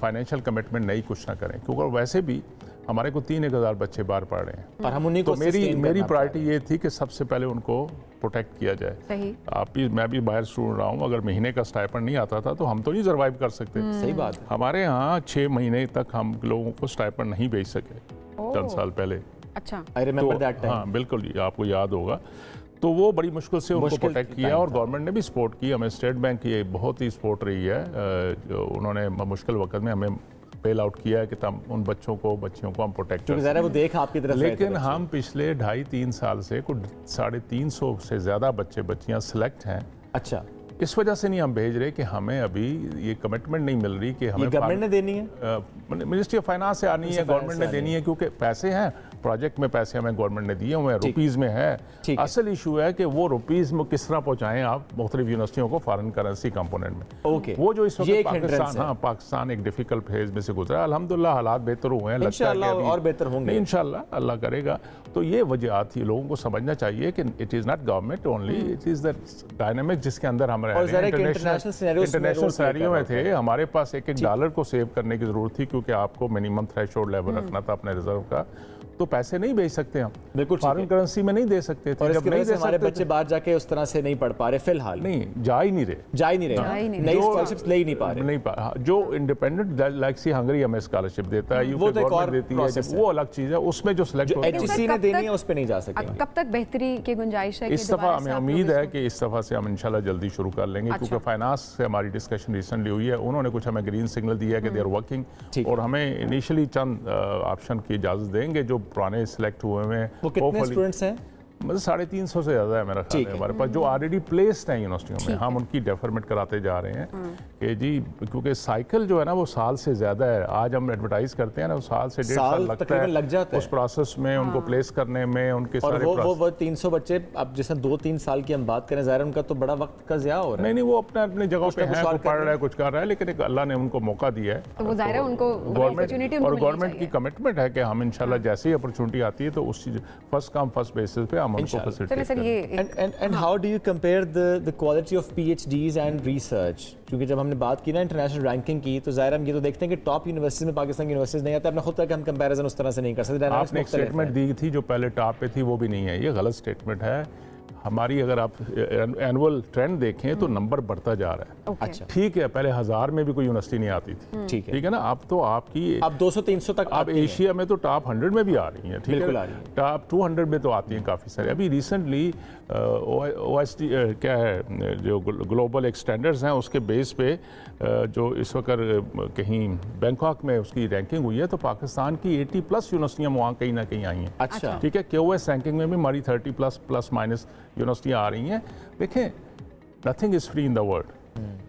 फाइनेंशियल कमिटमेंट नहीं कुछ ना करें, क्योंकि वैसे भी हमारे को 3-1 बच्चे बाहर पढ़ रहे हैं
और हम उन्हीं को
तो मेरी प्रायोरिटी ये थी कि सबसे पहले उनको प्रोटेक्ट किया जाए।
सही।
आप भी, मैं भी बाहर स्टूडेंट रहा हूँ, अगर महीने का स्टाइपेंड नहीं आता था तो हम तो नहीं सर्वाइव कर सकते।
सही बात है।
हमारे यहाँ 6 महीने तक हम लोगों को स्टाइपेंड नहीं भेज सके चंद साल पहले।
अच्छा,
आई रिमेंबर दैट टाइम।
हाँ बिल्कुल, ये आपको याद होगा। तो वो बड़ी मुश्किल से उनको प्रोटेक्ट किया और गवर्नमेंट ने भी सपोर्ट की हमें। स्टेट बैंक की बहुत ही सपोर्ट रही है, जो उन्होंने मुश्किल वक्त में हमें बेल आउट किया है कि तब उन बच्चों को हम प्रोटेक्ट कर सकें।
वो देख आपकी तरफ,
लेकिन हम पिछले 2.5-3 साल से कुछ 350 से ज़्यादा बच्चियाँ सिलेक्ट हैं।
अच्छा,
इस वजह से नहीं हम भेज रहे कि हमें अभी ये कमिटमेंट नहीं मिल रही कि हमें
गवर्नमेंट ने देनी है,
मिनिस्ट्री ऑफ फाइनेंस से आनी है, गवर्नमेंट ने देनी है, क्योंकि पैसे हैं, प्रोजेक्ट में पैसे हमें गवर्नमेंट ने दिए हुए हैं, रुपीज़ में है। असल इशू है कि वो रुपीज़ में किस तरह पहुँचाएं आप मुख्तलिफ यूनिवर्सिटियों को फॉरेन करेंसी कंपोनेंट में।
ओके,
वो जो इस वक्त पाकिस्तान एक डिफिकल्ट फेज में से गुजरा, अल्हम्दुलिल्लाह हालात बेहतर हुए हैं,
इंशाअल्लाह और बेहतर होंगे,
इंशाअल्लाह अल्लाह करेगा। तो ये वजह थी, लोगों को समझना चाहिए कि it is not government only, it is the dynamic जिसके अंदर हम रह रहे हैं। इंटरनेशनल सिनेरियो में थे, हमारे पास एक डॉलर को सेव करने की जरूरत थी, क्योंकि आपको मिनिमम थ्रेशोल्ड लेवल रखना था अपने रिजर्व का, तो पैसे नहीं भेज सकते हम,
बिल्कुल
फॉरेन करेंसी में नहीं दे सकते थे।
और इसकी वजह से हमारे बच्चे बाहर जाके उस तरह से नहीं पढ़ पा रहे, फिलहाल
नहीं जा ही नहीं रहे,
नई स्कॉलरशिप्स ले ही नहीं पा रहे।
जो इंडिपेंडेंट लाइक सी हंगरी हमें स्कॉलरशिप देता है, यूके गवर्नमेंट देती है, वो अलग चीज है, उसमें जो सिलेक्ट होता है
HEC ने देनी है उस पे नहीं जा सकेंगे।
कब तक बेहतरी की गुंजाइश है?
इस दफा हमें उम्मीद है कि इस दफा से हम इंशाल्लाह जल्दी शुरू कर लेंगे, क्योंकि फाइनेंस से हमारी डिस्कशन रिसेंटली हुई है, उन्होंने कुछ हमें ग्रीन सिग्नल दिया है कि दे आर वर्किंग, और हमें इनिशियली चंद ऑप्शन की इजाजत देंगे जो पुराने सिलेक्ट हुए हैं।
वो कितने स्टूडेंट्स हैं?
मतलब 350 से ज़्यादा है मेरा ख्याल है हमारे पास, जो ऑलरेडी प्लेस्ड हैं यूनिवर्सिटियों में। हम उनकी डेफरमेंट कराते जा रहे हैं कि जी, क्योंकि साइकिल जो है ना वो साल से ज़्यादा है। आज हम एडवर्टाइज करते हैं ना, साल से 1.5 साल लगता है,
लग जाता है
उस प्रोसेस में उनको प्लेस करने में, उनके
और वो 300 बच्चे, अब जैसे 2-3 साल की हम बात करें, ज़ाहिर उनका तो बड़ा वक्त का ज़िया हो रहा है।
नहीं, वो अपने जगह पे है, पढ़ रहा है, कुछ कर रहा है, लेकिन अल्लाह ने उनको मौका दिया है,
तो वो ज़ाहिर है उनको
गवर्नमेंट और गवर्नमेंट की कमिटमेंट है कि हम इंशाल्लाह जैसे ही अपॉर्चुनिटी आती है तो उस चीज़ फर्स्ट कम फर्स्ट बेसिस पे हम उनको facilitate.
And how do you compare the quality of PhDs and research? क्योंकि जब हमने बात की ना इंटरनेशनल रैंकिंग की, तो ज़ाहिर हम ये तो देखते हैं कि टॉप यूनिवर्सिटीज में पाकिस्तान की यूनिवर्सिटीज नहीं आते। अपने खुद तक हम कंपैरिजन उस तरह से नहीं कर सकते।
आपने एक स्टेटमेंट दी थी जो पहले टॉप पे थी, वो भी नहीं है, ये गलत स्टेटमेंट है हमारी। अगर आप एनुअल ट्रेंड देखें तो नंबर बढ़ता जा रहा है।
अच्छा,
ठीक है, पहले 1000 में भी कोई यूनिवर्सिटी नहीं आती थी, ठीक है ना। अब तो आपकी
अब 200-300 तक,
अब एशिया में तो टॉप 100 में भी आ रही हैं, ठीक है, टॉप 200 में तो आती हैं काफ़ी सारी। अभी रिसेंटली OSD क्या है, जो ग्लोबल एक स्टैंडर्ड्स हैं, उसके बेस पे जो इस वक्त कहीं बैंकॉक में उसकी रैंकिंग हुई है, तो पाकिस्तान की 80+ यूनिवर्सिटियाँ वहाँ कहीं ना कहीं आई हैं।
अच्छा,
ठीक है, QS रैंकिंग में भी हमारी 30+ माइनस यूनिवर्सिटियाँ आ रही हैं। देखें, nothing is free in the world,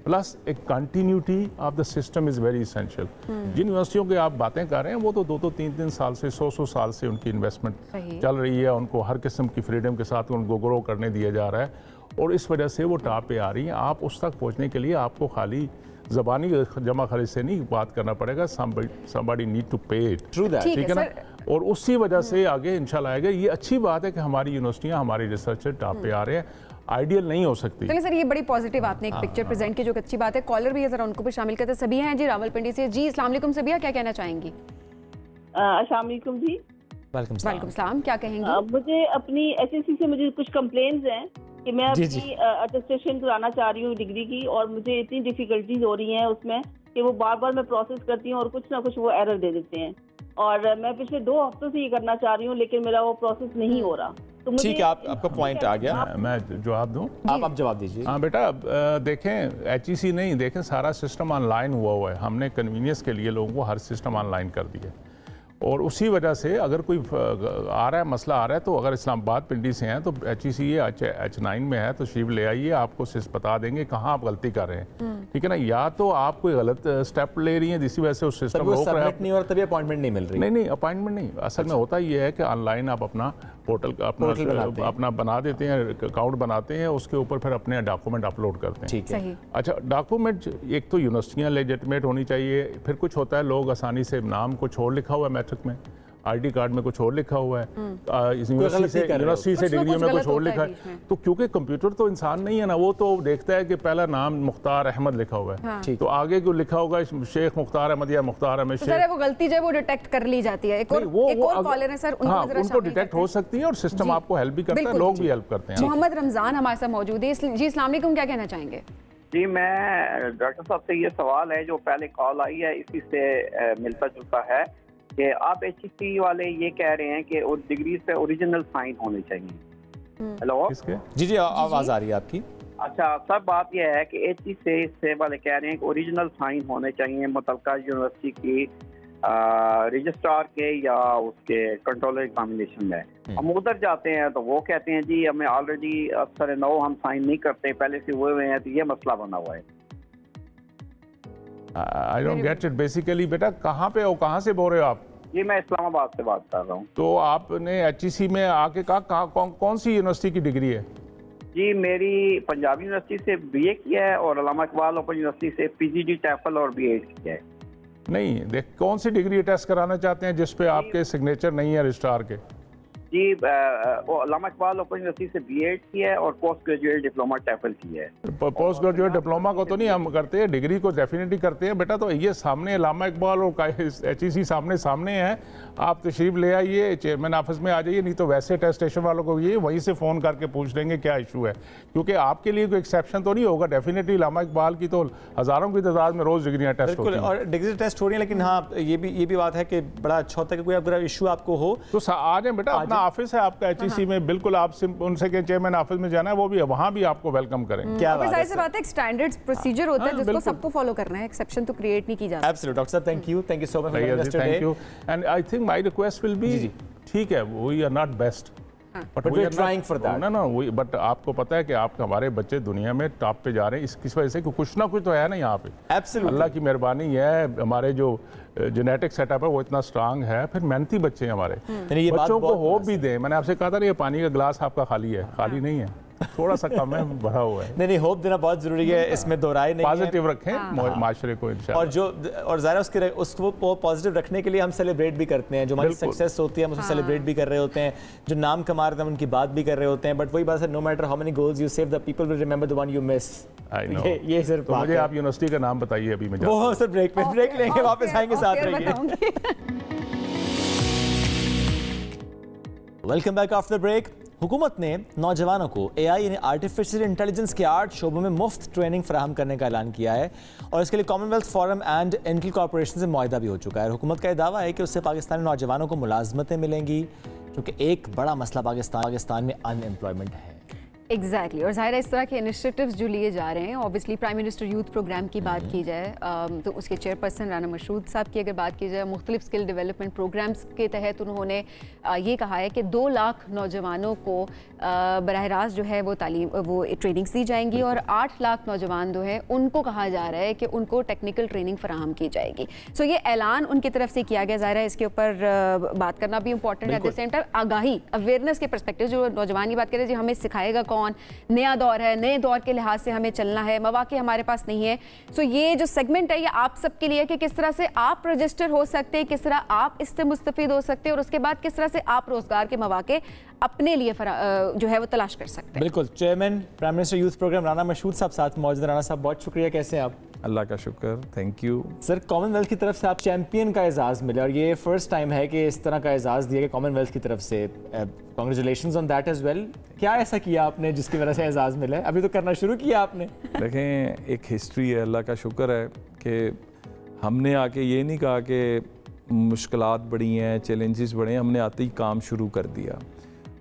plus एक continuity of the system is very essential. जिन यूनिवर्सिटियों की आप बातें कर रहे हैं, वो तो 2-3 साल से 100 साल से उनकी इन्वेस्टमेंट चल रही है, उनको हर किस्म की फ्रीडम के साथ उनको ग्रो करने दिया जा रहा है, और इस वजह से वो टॉप पे आ रही हैं। आप उस तक पहुँचने के लिए आपको खाली ज़बानी जमा खरीद से नहीं बात करना पड़ेगा, somebody need to pay it, ठीक है ना। और उसी वजह से आगे इंशाल्लाह आएगा। ये अच्छी बात है कि हमारी यूनिवर्सिटियाँ, हमारे रिसर्चर टॉप पे आ रहे हैं। आइडियल नहीं हो सकती।
चलिए सर, ये बड़ी पॉजिटिव आपने एक पिक्चर प्रेजेंट की, जो अच्छी बात है। कॉलर भी है, जरा उनको भी शामिल करते हैं। सबिया हैं जी रावलपिंडी से। जी अस्सलाम वालेकुम सबिया, क्या कहना चाहेंगी?
अस्सलाम वालेकुम जी।
वालेकुम सलाम, क्या कहेंगी?
मुझे अपनी HSC से मुझे कुछ कंप्लेंट्स हैं कि मैं अपनी अटेस्टेशन कराना चाह रही हूँ डिग्री की, और मुझे इतनी डिफिकल्टीज हो रही हैं उसमें कि वो बार बार मैं प्रोसेस करती हूँ और कुछ ना कुछ वो एरर दे देते हैं, और मैं पिछले 2 हफ्तों से ये करना चाह रही हूँ, लेकिन मेरा वो प्रोसेस नहीं हो रहा। तो
ठीक है, आपका पॉइंट आ गया,
मैं जवाब दूं?
आप जवाब दीजिए।
हाँ बेटा, देखें HEC नहीं, देखें सारा सिस्टम ऑनलाइन हुआ है। हमने कन्वीनियंस के लिए लोगों को हर सिस्टम ऑनलाइन कर दिया, और उसी वजह से अगर कोई आ रहा है, मसला आ रहा है, तो अगर इस्लामाबाद पिंडी से हैं तो HEC H9 में है, तो तशरीफ ले आइए, आपको बता देंगे कहाँ आप गलती कर रहे हैं। ठीक है ना, या तो आप कोई गलत स्टेप ले रही हैं जिसकी वजह से उस सिस्टम रोक रहा है,
नहीं और तभी अपॉइंटमेंट नहीं मिल रही।
नहीं अपॉइंटमेंट नहीं, असल में होता ये है कि ऑनलाइन आप अपना पोर्टल अपना बना देते हैं, अकाउंट बनाते हैं, उसके ऊपर फिर अपने डॉक्यूमेंट अपलोड करते हैं।
ठीक है।
अच्छा, डॉक्यूमेंट एक तो यूनिवर्सिटियाँ लेजिटिमेट होनी चाहिए, फिर कुछ होता है लोग आसानी से नाम कुछ और लिखा हुआ है मैट्रिक में, आईडी कार्ड में कुछ और लिखा हुआ है, यूनिवर्सिटी से डिग्रियों में कुछ और लिखा है, तो क्योंकि कंप्यूटर तो इंसान नहीं है ना, वो तो देखता है कि पहला नाम मुख्तार अहमद लिखा हुआ है। हाँ। तो आगे जो लिखा होगा शेख मुख्तार अहमद या मुख्तार अहमद शेख,
वो गलती जो है वो डिटेक्ट कर ली जाती है। एक और कॉलर है सर,
उनको डिटेक्ट हो सकती है और सिस्टम आपको हेल्प भी करता है, लोग भी हेल्प करते हैं।
मोहम्मद रमजान हमारे साथ मौजूद है जी। अस्सलाम वालेकुम, क्या कहना चाहेंगे?
जी, मैं डॉक्टर साहब से ये सवाल है जो पहले कॉल आई है इसी से मिलता जुलता है कि आप HEC वाले ये कह रहे हैं कि डिग्री पे ओरिजिनल साइन होने चाहिए। हेलो
जी, आवाज़ आ रही है आपकी।
अच्छा सर, बात यह है कि HEC से वाले कह रहे हैं कि ओरिजिनल साइन होने चाहिए मुतल्लिका यूनिवर्सिटी की रजिस्ट्रार के या उसके कंट्रोलर एग्जामिनेशन में। हम उधर जाते हैं तो वो कहते हैं जी हमें ऑलरेडी अफसर नो हम साइन नहीं करते, पहले से हुए हैं, तो ये मसला बना हुआ है।
I don't get it. Basically बेटा कहाँ पे हो, कहाँ से बोल रहे हो आप?
जी, मैं इस्लामाबाद से बात कर रहा हूँ।
तो आपने HEC में आके कहा कौन सी यूनिवर्सिटी की डिग्री है?
जी, मेरी पंजाब यूनिवर्सिटी से BA किया है और अल्लामा इकबाल ओपन यूनिवर्सिटी से PGD टैफल और BA किया है।
नहीं, देख कौन सी डिग्री टेस्ट कराना चाहते हैं जिस पे आपके सिग्नेचर नहीं है रजिस्ट्रार के?
जी, वो अल्लामा इकबाल ओपन यूनिवर्सिटी से BEd की है और पोस्ट ग्रेजुएट डिप्लोमा टैफल की है।
पोस्ट ग्रेजुएट डिप्लोमा को तो नहीं हम करते हैं, डिग्री को डेफिनेटली करते हैं बेटा। तो ये सामने अल्लामा इकबाल और HEC सामने है, आप तशरीफ ले आइए, चेयरमैन ऑफिस में आ जाइए, नहीं तो वैसे टेस्टेशन वालों को ये वहीं से फ़ोन करके पूछ लेंगे क्या इशू है, क्योंकि आपके लिए कोई एक्सेप्शन तो नहीं होगा। डेफिनेटली अल्लामा इकबाल की तो हज़ारों की तादाद में रोज़ डिग्रियाँ टेस्ट होती हैं
और डिग्री टेस्ट हो रही है, लेकिन हाँ ये भी बात है कि बड़ा अच्छा होता है कि कोई अगर इशू आपको हो तो
आ जाए बेटा, अपना ऑफिस है आपका HEC में, बिल्कुल आप उनसे के चेयरमैन ऑफिस में जाना है, वो भी वहाँ भी आपको वेलकम करेंगे।
क्या
बात है, एक स्टैंडर्ड प्रोसीजर होता है जिसको सबको फॉलो करना है, एक्सेप्शन तो क्रिएट नहीं की जाती।
एब्सोल्युटली डॉक्टर साहब, thank you so much for joining us today.
Thank you, and I think my request will be, ठीक है, we are not best,
but we are trying for that.
No, but आपको पता है कि आप हमारे बच्चे दुनिया में टॉप पे जा रहे हैं, किस वजह से कि कुछ ना कुछ तो है ना यहाँ पे।
Absolutely.
अल्लाह की मेहरबानी है, हमारे जो जेनेटिक सेटअप है वो इतना स्ट्रांग है, फिर मेहनती बच्चे हैं हमारे। बच्चों को होप भी दें। मैंने आपसे कहा था ना, ये पानी का गिलास आपका खाली है, खाली नहीं है, थोड़ा सा कम है, भरा हुआ है।
नहीं, होप देना बहुत जरूरी है, इसमें दो राय नहीं है।
पॉजिटिव रखें माशरे को इंशाल्लाह।
और ज़ाहिर उसको पॉजिटिव रखने के लिए हम सेलिब्रेट भी करते हैं, जो हमारी सक्सेस होती है हम उसको सेलिब्रेट भी कर रहे होते हैं, जो नाम कमा रहे हैं हम उनकी बात भी कर रहे होते हैं। बट वही बात है, no matter how many goals you save, the people will remember the one you miss.
I know.
ये सिर्फ
तो मुझे आप यूनिवर्सिटी का नाम बताइए अभी मैं
वो सर ब्रेक लेंगे, वापस आएंगे, साथ रहिए। Welcome back after break. हुकूमत ने नौजवानों को AI यानी आर्टिफिशियल इंटेलिजेंस के 8 शोबों में मुफ्त ट्रेनिंग फराहम करने का ऐलान किया है और इसके लिए Commonwealth forum and Intel corporation से मुआहदा भी हो चुका है। हुकूमत का यह दावा है कि उससे पाकिस्तानी नौजवानों को मुलाजमतें मिलेंगी, क्योंकि एक बड़ा मसला पाकिस्तान में अनएम्प्लॉयमेंट है।
एग्जैक्टली और ज़ाहिर है इस तरह के इनिशिएटिव्स जो लिए जा रहे हैं, obviously Prime Minister Youth Programme की बात की जाए तो उसके चेयरपर्सन राना मशरूद साहब की अगर बात की जाए, मुख्तलिफ स्किल डेवलपमेंट प्रोग्राम्स के तहत उन्होंने ये कहा है कि 2 लाख नौजवानों को बराह रास्त जो है वो ट्रेनिंग्स दी जाएंगी और 8 लाख नौजवान जो है उनको कहा जा रहा है कि उनको टेक्निकल ट्रेनिंग फराहम की जाएगी। सो ये ऐलान उनकी तरफ से किया गया। ज़ाहिर है इसके ऊपर बात करना भी इंपॉर्टेंट है, एट द सेम टाइम आगाही अवेयरनेस के परस्पेक्टिव, जो नौजवान की बात करें जी हमें सिखाएगा कौन, नया दौर है, नए दौर के लिहाज से हमें चलना है, मौके हमारे पास नहीं है। सो ये जो सेगमेंट है ये आप सबके लिए कि किस तरह से आप रजिस्टर हो सकते हैं, किस तरह आप इससे मुस्तफीद हो सकते हैं और उसके बाद किस तरह से आप रोजगार के मौके अपने लिए जो है वो तलाश कर सकते हैं।
बिल्कुल। Chairman Prime Minister Youth Programme Rana Mashhood साहब साथ मौजूद। राना साहब बहुत शुक्रिया, कैसे हैं आप?
अल्लाह का शुक्र, थैंक यू
सर। कॉमनवेल्थ की तरफ से आप चैंपियन का एजाज़ मिला और ये फर्स्ट टाइम है कि इस तरह का एजाज़ दिया गया कॉमनवेल्थ की तरफ से। Congratulations on that as well. क्या ऐसा किया आपने जिसकी वजह से एजाज़ मिला है? अभी तो करना शुरू किया आपने।
देखें, एक हिस्ट्री है, अल्लाह का शुक्र है कि हमने आके ये नहीं कहा कि मुश्किलात बड़ी हैं, चैलेंजेस बड़े हैं, हमने आते ही काम शुरू कर दिया।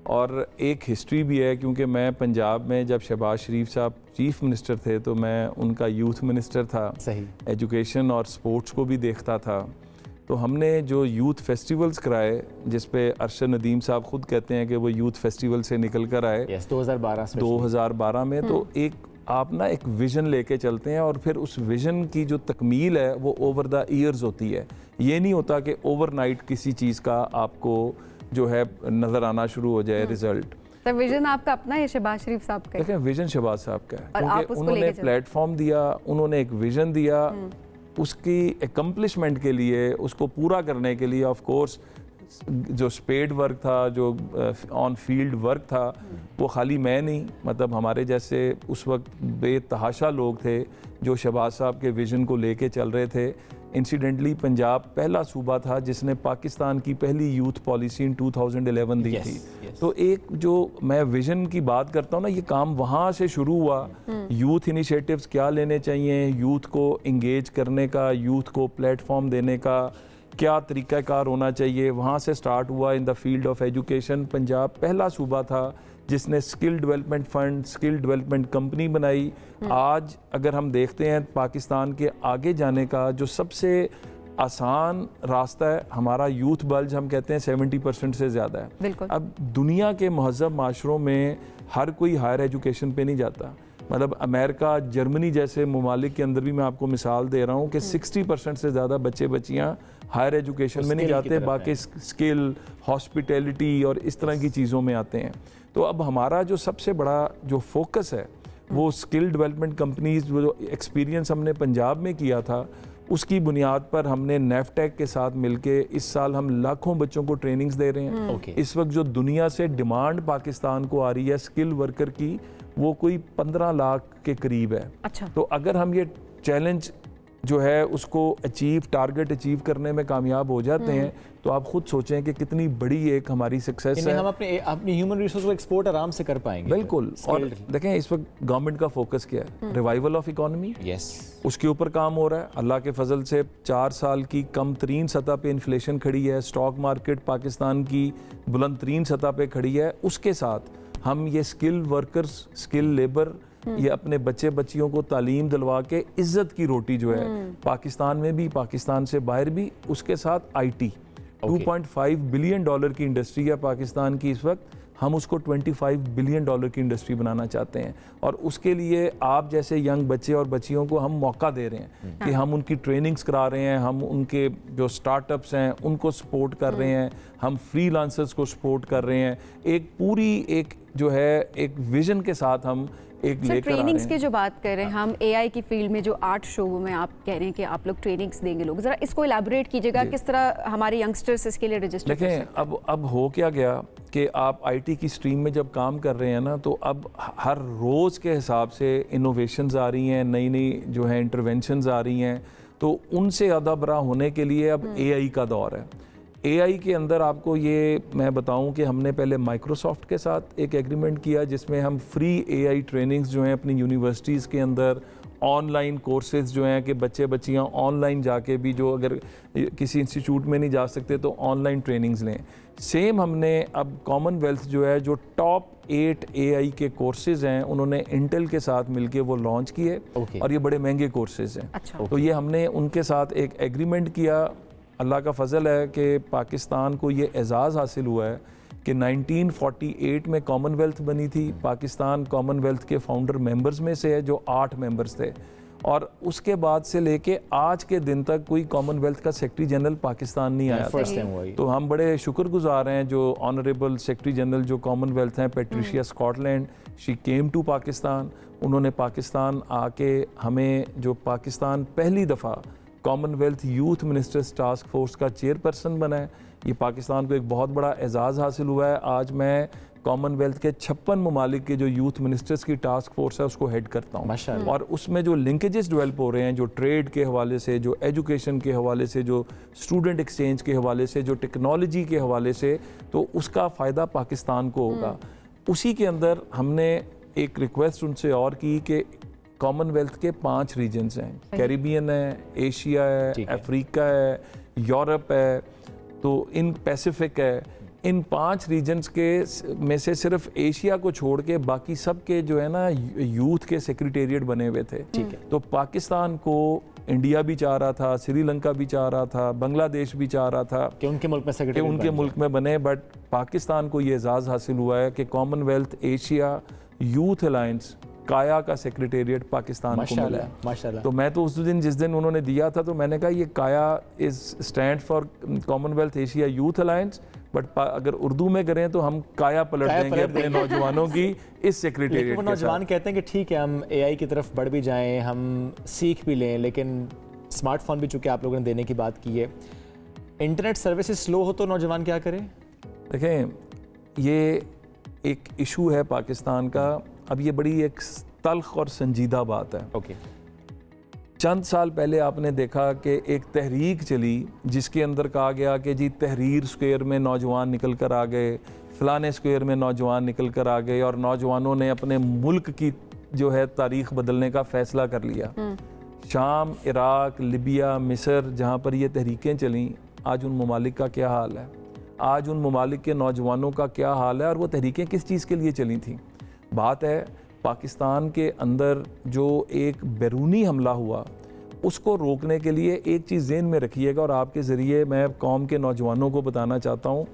और एक हिस्ट्री भी है, क्योंकि मैं पंजाब में जब शहबाज शरीफ साहब चीफ मिनिस्टर थे तो मैं उनका यूथ मिनिस्टर था।
सही।
एजुकेशन और स्पोर्ट्स को भी देखता था। तो हमने जो यूथ फेस्टिवल्स कराए, जिस पे अरशद नदीम साहब खुद कहते हैं कि वो यूथ फेस्टिवल से निकल कर आए
2012
में, तो एक आप ना एक विज़न लेके चलते हैं और फिर उस विज़न की जो तकमील है वो ओवर द ईयर्स होती है। ये नहीं होता कि ओवरनाइट किसी चीज़ का आपको जो है नज़र आना शुरू हो जाए रिजल्ट।
तो विजन आपका अपना है शहबाज शरीफ साहब का?
देखें, विजन शहबाज साहब का है, क्योंकि उन्होंने प्लेटफॉर्म दिया, उन्होंने एक विजन दिया, उसकी एकम्प्लिशमेंट के लिए, उसको पूरा करने के लिए ऑफ कोर्स जो स्पेड वर्क था, जो ऑन फील्ड वर्क था, वो खाली मैं नहीं, मतलब हमारे जैसे उस वक्त बेतहाशा लोग थे जो शहबाज साहब के विजन को लेके चल रहे थे। इंसिडेंटली पंजाब पहला सूबा था जिसने पाकिस्तान की पहली यूथ पॉलिसी इन 2011 दी थी। तो एक जो मैं विजन की बात करता हूँ ना, ये काम वहाँ से शुरू हुआ। यूथ इनिशिएटिव्स क्या लेने चाहिए, यूथ को इंगेज करने का, यूथ को प्लेटफॉर्म देने का क्या तरीक़ाकार होना चाहिए, वहाँ से स्टार्ट हुआ। In the field of education Punjab पहला सूबा था जिसने skill development fund, skill development company बनाई। आज अगर हम देखते हैं पाकिस्तान के आगे जाने का जो सबसे आसान रास्ता है, हमारा यूथ बल्ज हम कहते हैं 70% से ज़्यादा है। अब दुनिया के महज़ब माशरों में हर कोई हायर एजुकेशन पे नहीं जाता। मतलब अमेरिका, जर्मनी जैसे ममालिक के अंदर भी मैं आपको मिसाल दे रहा हूँ कि 60% से ज़्यादा बच्चे बच्चियाँ हायर एजुकेशन में नहीं जाते, बाकी स्किल, हॉस्पिटैलिटी और इस तरह की चीज़ों में आते हैं। तो अब हमारा जो सबसे बड़ा जो फोकस है वो स्किल डेवलपमेंट कंपनीज, जो एक्सपीरियंस हमने पंजाब में किया था उसकी बुनियाद पर हमने नेफ्टेक के साथ मिलके इस साल हम लाखों बच्चों को ट्रेनिंग्स दे रहे हैं। इस वक्त जो दुनिया से डिमांड पाकिस्तान को आ रही है स्किल वर्कर की, वो कोई 15 लाख के करीब है। तो अगर हम ये चैलेंज जो है उसको टारगेट अचीव करने में कामयाब हो जाते हैं तो आप खुद सोचें कि कितनी बड़ी एक हमारी सक्सेस है।
हम अपनी ह्यूमन रिसोर्स को एक्सपोर्ट आराम से कर पाएंगे।
बिल्कुल। और देखें इस वक्त गवर्नमेंट का फोकस क्या है, रिवाइवल ऑफ इकोनॉमी, उसके ऊपर काम हो रहा है। अल्लाह के फजल से 4 साल की कम तरीन सतह पे इन्फ्लेशन खड़ी है, स्टॉक मार्केट पाकिस्तान की बुलंद तरीन सतह पे खड़ी है। उसके साथ हम ये स्किल वर्कर्स, स्किल लेबर, ये अपने बच्चे बच्चियों को तालीम दिलवा के इज्जत की रोटी जो है पाकिस्तान में भी, पाकिस्तान से बाहर भी, उसके साथ IT 2.5 बिलियन डॉलर की इंडस्ट्री है पाकिस्तान की इस वक्त, हम उसको 25 बिलियन डॉलर की इंडस्ट्री बनाना चाहते हैं। और उसके लिए आप जैसे यंग बच्चे और बच्चियों को हम मौका दे रहे हैं कि हम उनकी ट्रेनिंग्स करा रहे हैं, हम उनके जो स्टार्टअप्स हैं उनको सपोर्ट कर रहे हैं, हम फ्रीलांसर्स को सपोर्ट कर रहे हैं। एक पूरी एक जो है एक विजन के साथ हम एक लेकर
ट्रेनिंग्स की जो बात कर रहे हैं हम, AI की फील्ड में जो 8 शोबों में आप कह रहे हैं कि आप लोग ट्रेनिंग्स देंगे लोग, जरा इसको इलैबोरेट कीजिएगा, किस तरह हमारे यंगस्टर्स इसके लिए रजिस्टर कर सकते हैं?
अब हो क्या गया कि आप IT की स्ट्रीम में जब काम कर रहे हैं ना, तो अब हर रोज़ के हिसाब से इनोवेशंस आ रही हैं, नई नई जो है इंटरवेंशंस आ रही हैं, तो उनसे अदाबरा होने के लिए अब AI का दौर है। AI के अंदर आपको ये मैं बताऊं कि हमने पहले माइक्रोसॉफ्ट के साथ एक एग्रीमेंट किया जिसमें हम फ्री AI ट्रेनिंग्स जो हैं अपनी यूनिवर्सिटीज़ के अंदर, ऑनलाइन कोर्सेज जो हैं कि बच्चे बच्चियां ऑनलाइन जाके भी, जो अगर किसी इंस्टीट्यूट में नहीं जा सकते तो ऑनलाइन ट्रेनिंग्स लें। सेम हमने अब कॉमनवेल्थ जो है, जो टॉप 8 AI के कोर्सेज हैं, उन्होंने इंटेल के साथ मिलके वो लॉन्च किए और ये बड़े महंगे कोर्सेज हैं। तो ये हमने उनके साथ एक एग्रीमेंट किया। अल्लाह का फजल है कि पाकिस्तान को ये एजाज़ हासिल हुआ है कि 1948 में कॉमनवेल्थ बनी थी। पाकिस्तान कॉमनवेल्थ के फाउंडर मेंबर्स में से है जो 8 मेंबर्स थे, और उसके बाद से लेके आज के दिन तक कोई कॉमनवेल्थ का सेक्रेटरी जनरल पाकिस्तान नहीं आया था। तो हम बड़े शुक्रगुजार हैं जो ऑनरेबल सेक्रेटरी जनरल जो कॉमनवेल्थ हैं, Patricia Scotland, she came to Pakistan. उन्होंने पाकिस्तान आके हमें, जो पाकिस्तान पहली दफ़ा Commonwealth youth ministers task force का चेयरपर्सन बना है, ये पाकिस्तान को एक बहुत बड़ा एजाज़ हासिल हुआ है। आज मैं कॉमनवेल्थ के 56 ममालिक के जो यूथ मिनिस्टर्स की टास्क फोर्स है उसको हेड करता हूँ, और उसमें जो लिंकेजेस डेवलप हो रहे हैं, जो ट्रेड के हवाले से, जो एजुकेशन के हवाले से, जो स्टूडेंट एक्सचेंज के हवाले से, जो टेक्नोलॉजी के हवाले से, तो उसका फ़ायदा पाकिस्तान को होगा। उसी के अंदर हमने एक रिक्वेस्ट उनसे और की कि कॉमनवेल्थ के 5 रीजन्स हैं, कैरिबियन है, एशिया है, अफ्रीका है, यूरोप है, तो इन पैसिफिक है। इन 5 रीजन्स के में से सिर्फ एशिया को छोड़ के बाकी सब के जो है ना यूथ के सेक्रेटेरिएट बने हुए थे। तो पाकिस्तान को इंडिया भी चाह रहा था, श्रीलंका भी चाह रहा था, बांग्लादेश भी चाह रहा था
कि उनके मुल्क में सेक्रेटेरिएट,
उनके मुल्क में बने, बट पाकिस्तान को ये एजाज़ हासिल हुआ है कि कॉमनवेल्थ एशिया यूथ अलायंस काया का सेक्रेटेरिएट पाकिस्तान को मिला है।
माशाल्लाह।
तो मैं तो उस दिन जिस दिन उन्होंने दिया था तो मैंने कहा ये काया is stand for Commonwealth Asia youth alliance, but अगर उर्दू में करें तो हम काया पलट देंगे अपने नौजवानों की इस सेक्रेटेरिएट के साथ।
नौजवान कहते हैं कि ठीक है हम AI की तरफ बढ़ भी जाएं, हम सीख भी लें, लेकिन स्मार्टफोन भी चूँकि आप लोगों ने देने की बात की है, इंटरनेट सर्विसेज स्लो हो तो नौजवान क्या करें?
देखें, ये एक इशू है पाकिस्तान का। अब ये बड़ी एक तल्ख और संजीदा बात है।
ओके।
चंद साल पहले आपने देखा कि एक तहरीक चली जिसके अंदर कहा गया कि जी तहरीर स्क्वायर में नौजवान निकल कर आ गए, फ़लाने स्क्वायर में नौजवान निकल कर आ गए, और नौजवानों ने अपने मुल्क की जो है तारीख़ बदलने का फ़ैसला कर लिया। शाम, इराक़, लिबिया, मिस्र, जहाँ पर ये तहरीकें चलीं, आज उन ममालिक का क्या हाल है? आज उन ममालिक के नौजवानों का क्या हाल है? और वो तहरीकें किस चीज़ के लिए चली थी? बात है पाकिस्तान के अंदर जो एक बैरूनी हमला हुआ उसको रोकने के लिए एक चीज़ ज़हन में रखिएगा, और आपके ज़रिए मैं कौम के नौजवानों को बताना चाहता हूँ,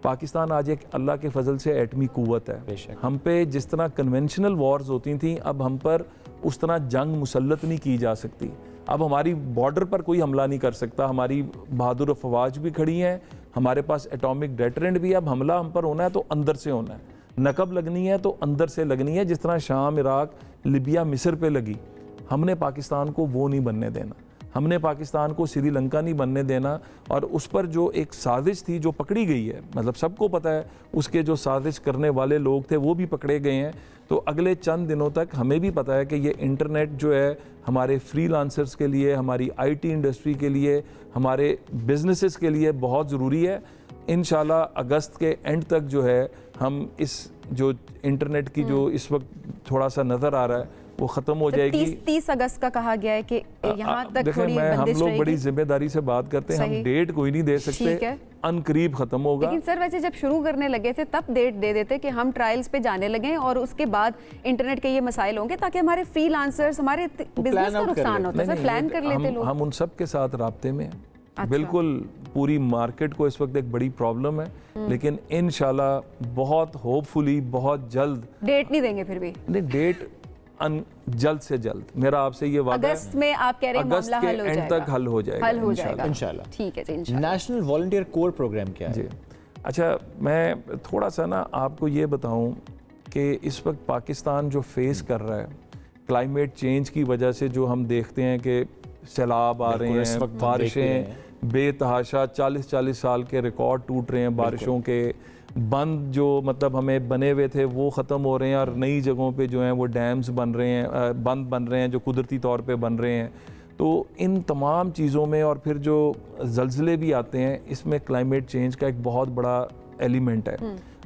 पाकिस्तान आज एक अल्लाह के फजल से एटमी कुव्वत है। हम पे जिस तरह कन्वेंशनल वॉर्स होती थी, अब हम पर उस तरह जंग मुसल्लत नहीं की जा सकती। अब हमारी बॉर्डर पर कोई हमला नहीं कर सकता। हमारी बहादुर अफवाज भी खड़ी हैं, हमारे पास एटॉमिक डेटरेंट भी है। अब हमला हम पर होना है तो अंदर से होना है, नकब लगनी है तो अंदर से लगनी है, जिस तरह शाम, इराक़, लिबिया, मिस्र पे लगी। हमने पाकिस्तान को वो नहीं बनने देना, हमने पाकिस्तान को श्रीलंका नहीं बनने देना। और उस पर जो एक साजिश थी जो पकड़ी गई है, मतलब सबको पता है उसके जो साजिश करने वाले लोग थे वो भी पकड़े गए हैं। तो अगले चंद दिनों तक हमें भी पता है कि ये इंटरनेट जो है हमारे फ्रीलांसर्स के लिए, हमारी IT इंडस्ट्री के लिए, हमारे बिजनेसेस के लिए बहुत ज़रूरी है। इंशाल्लाह अगस्त के एंड तक जो है हम इस जो इंटरनेट की जो इस वक्त थोड़ा सा नज़र आ रहा है वो ख़त्म हो जाएगी।
30 अगस्त का कहा गया है कि यहाँ तक थोड़ी
हम लोग बड़ी जिम्मेदारी से बात करते हैं, हम डेट कोई नहीं दे सकते, अनकरीब ख़त्म होगा।
लेकिन सर वैसे जब शुरू करने लगे थे तब डेट दे देते कि हम ट्रायल्स पे जाने लगे और उसके बाद इंटरनेट के ये मसाइल होंगे ताकि हमारे फ्रीलांसर्स, हमारे बिजनेस को नुकसान होता है। प्लान कर लेते लोग।
हम उन सब के साथ राब्ते में बिल्कुल, पूरी मार्केट को इस वक्त एक बड़ी प्रॉब्लम है, लेकिन इंशाल्लाह बहुत होपफुली बहुत जल्द।
डेट नहीं देंगे फिर भी? नहीं,
डेट जल्द से जल्द, मेरा आपसे ये वादा है,
अगस्त में आप कह रहे हैं मामला हल हो जाएगा,
एंड तक हल हो जाएगा
इंशाल्लाह।
ठीक है जी, इंशाल्लाह।
नेशनल वॉलंटियर कोर प्रोग्राम क्या है जी?
अच्छा, मैं थोड़ा सा ना आपको ये बताऊं कि इस वक्त पाकिस्तान जो फेस कर रहा है क्लाइमेट चेंज की वजह से, जो हम देखते हैं कि सैलाब आ रहे हैं, बारिशें बेतहाशा 40-40 साल के रिकॉर्ड टूट रहे हैं बारिशों के, बंद जो मतलब हमें बने हुए थे वो ख़त्म हो रहे हैं और नई जगहों पे जो हैं वो डैम्स बन रहे हैं, बंद बन रहे हैं जो कुदरती तौर पे बन रहे हैं। तो इन तमाम चीज़ों में और फिर जो ज़लज़ले भी आते हैं, इसमें क्लाइमेट चेंज का एक बहुत बड़ा एलिमेंट है।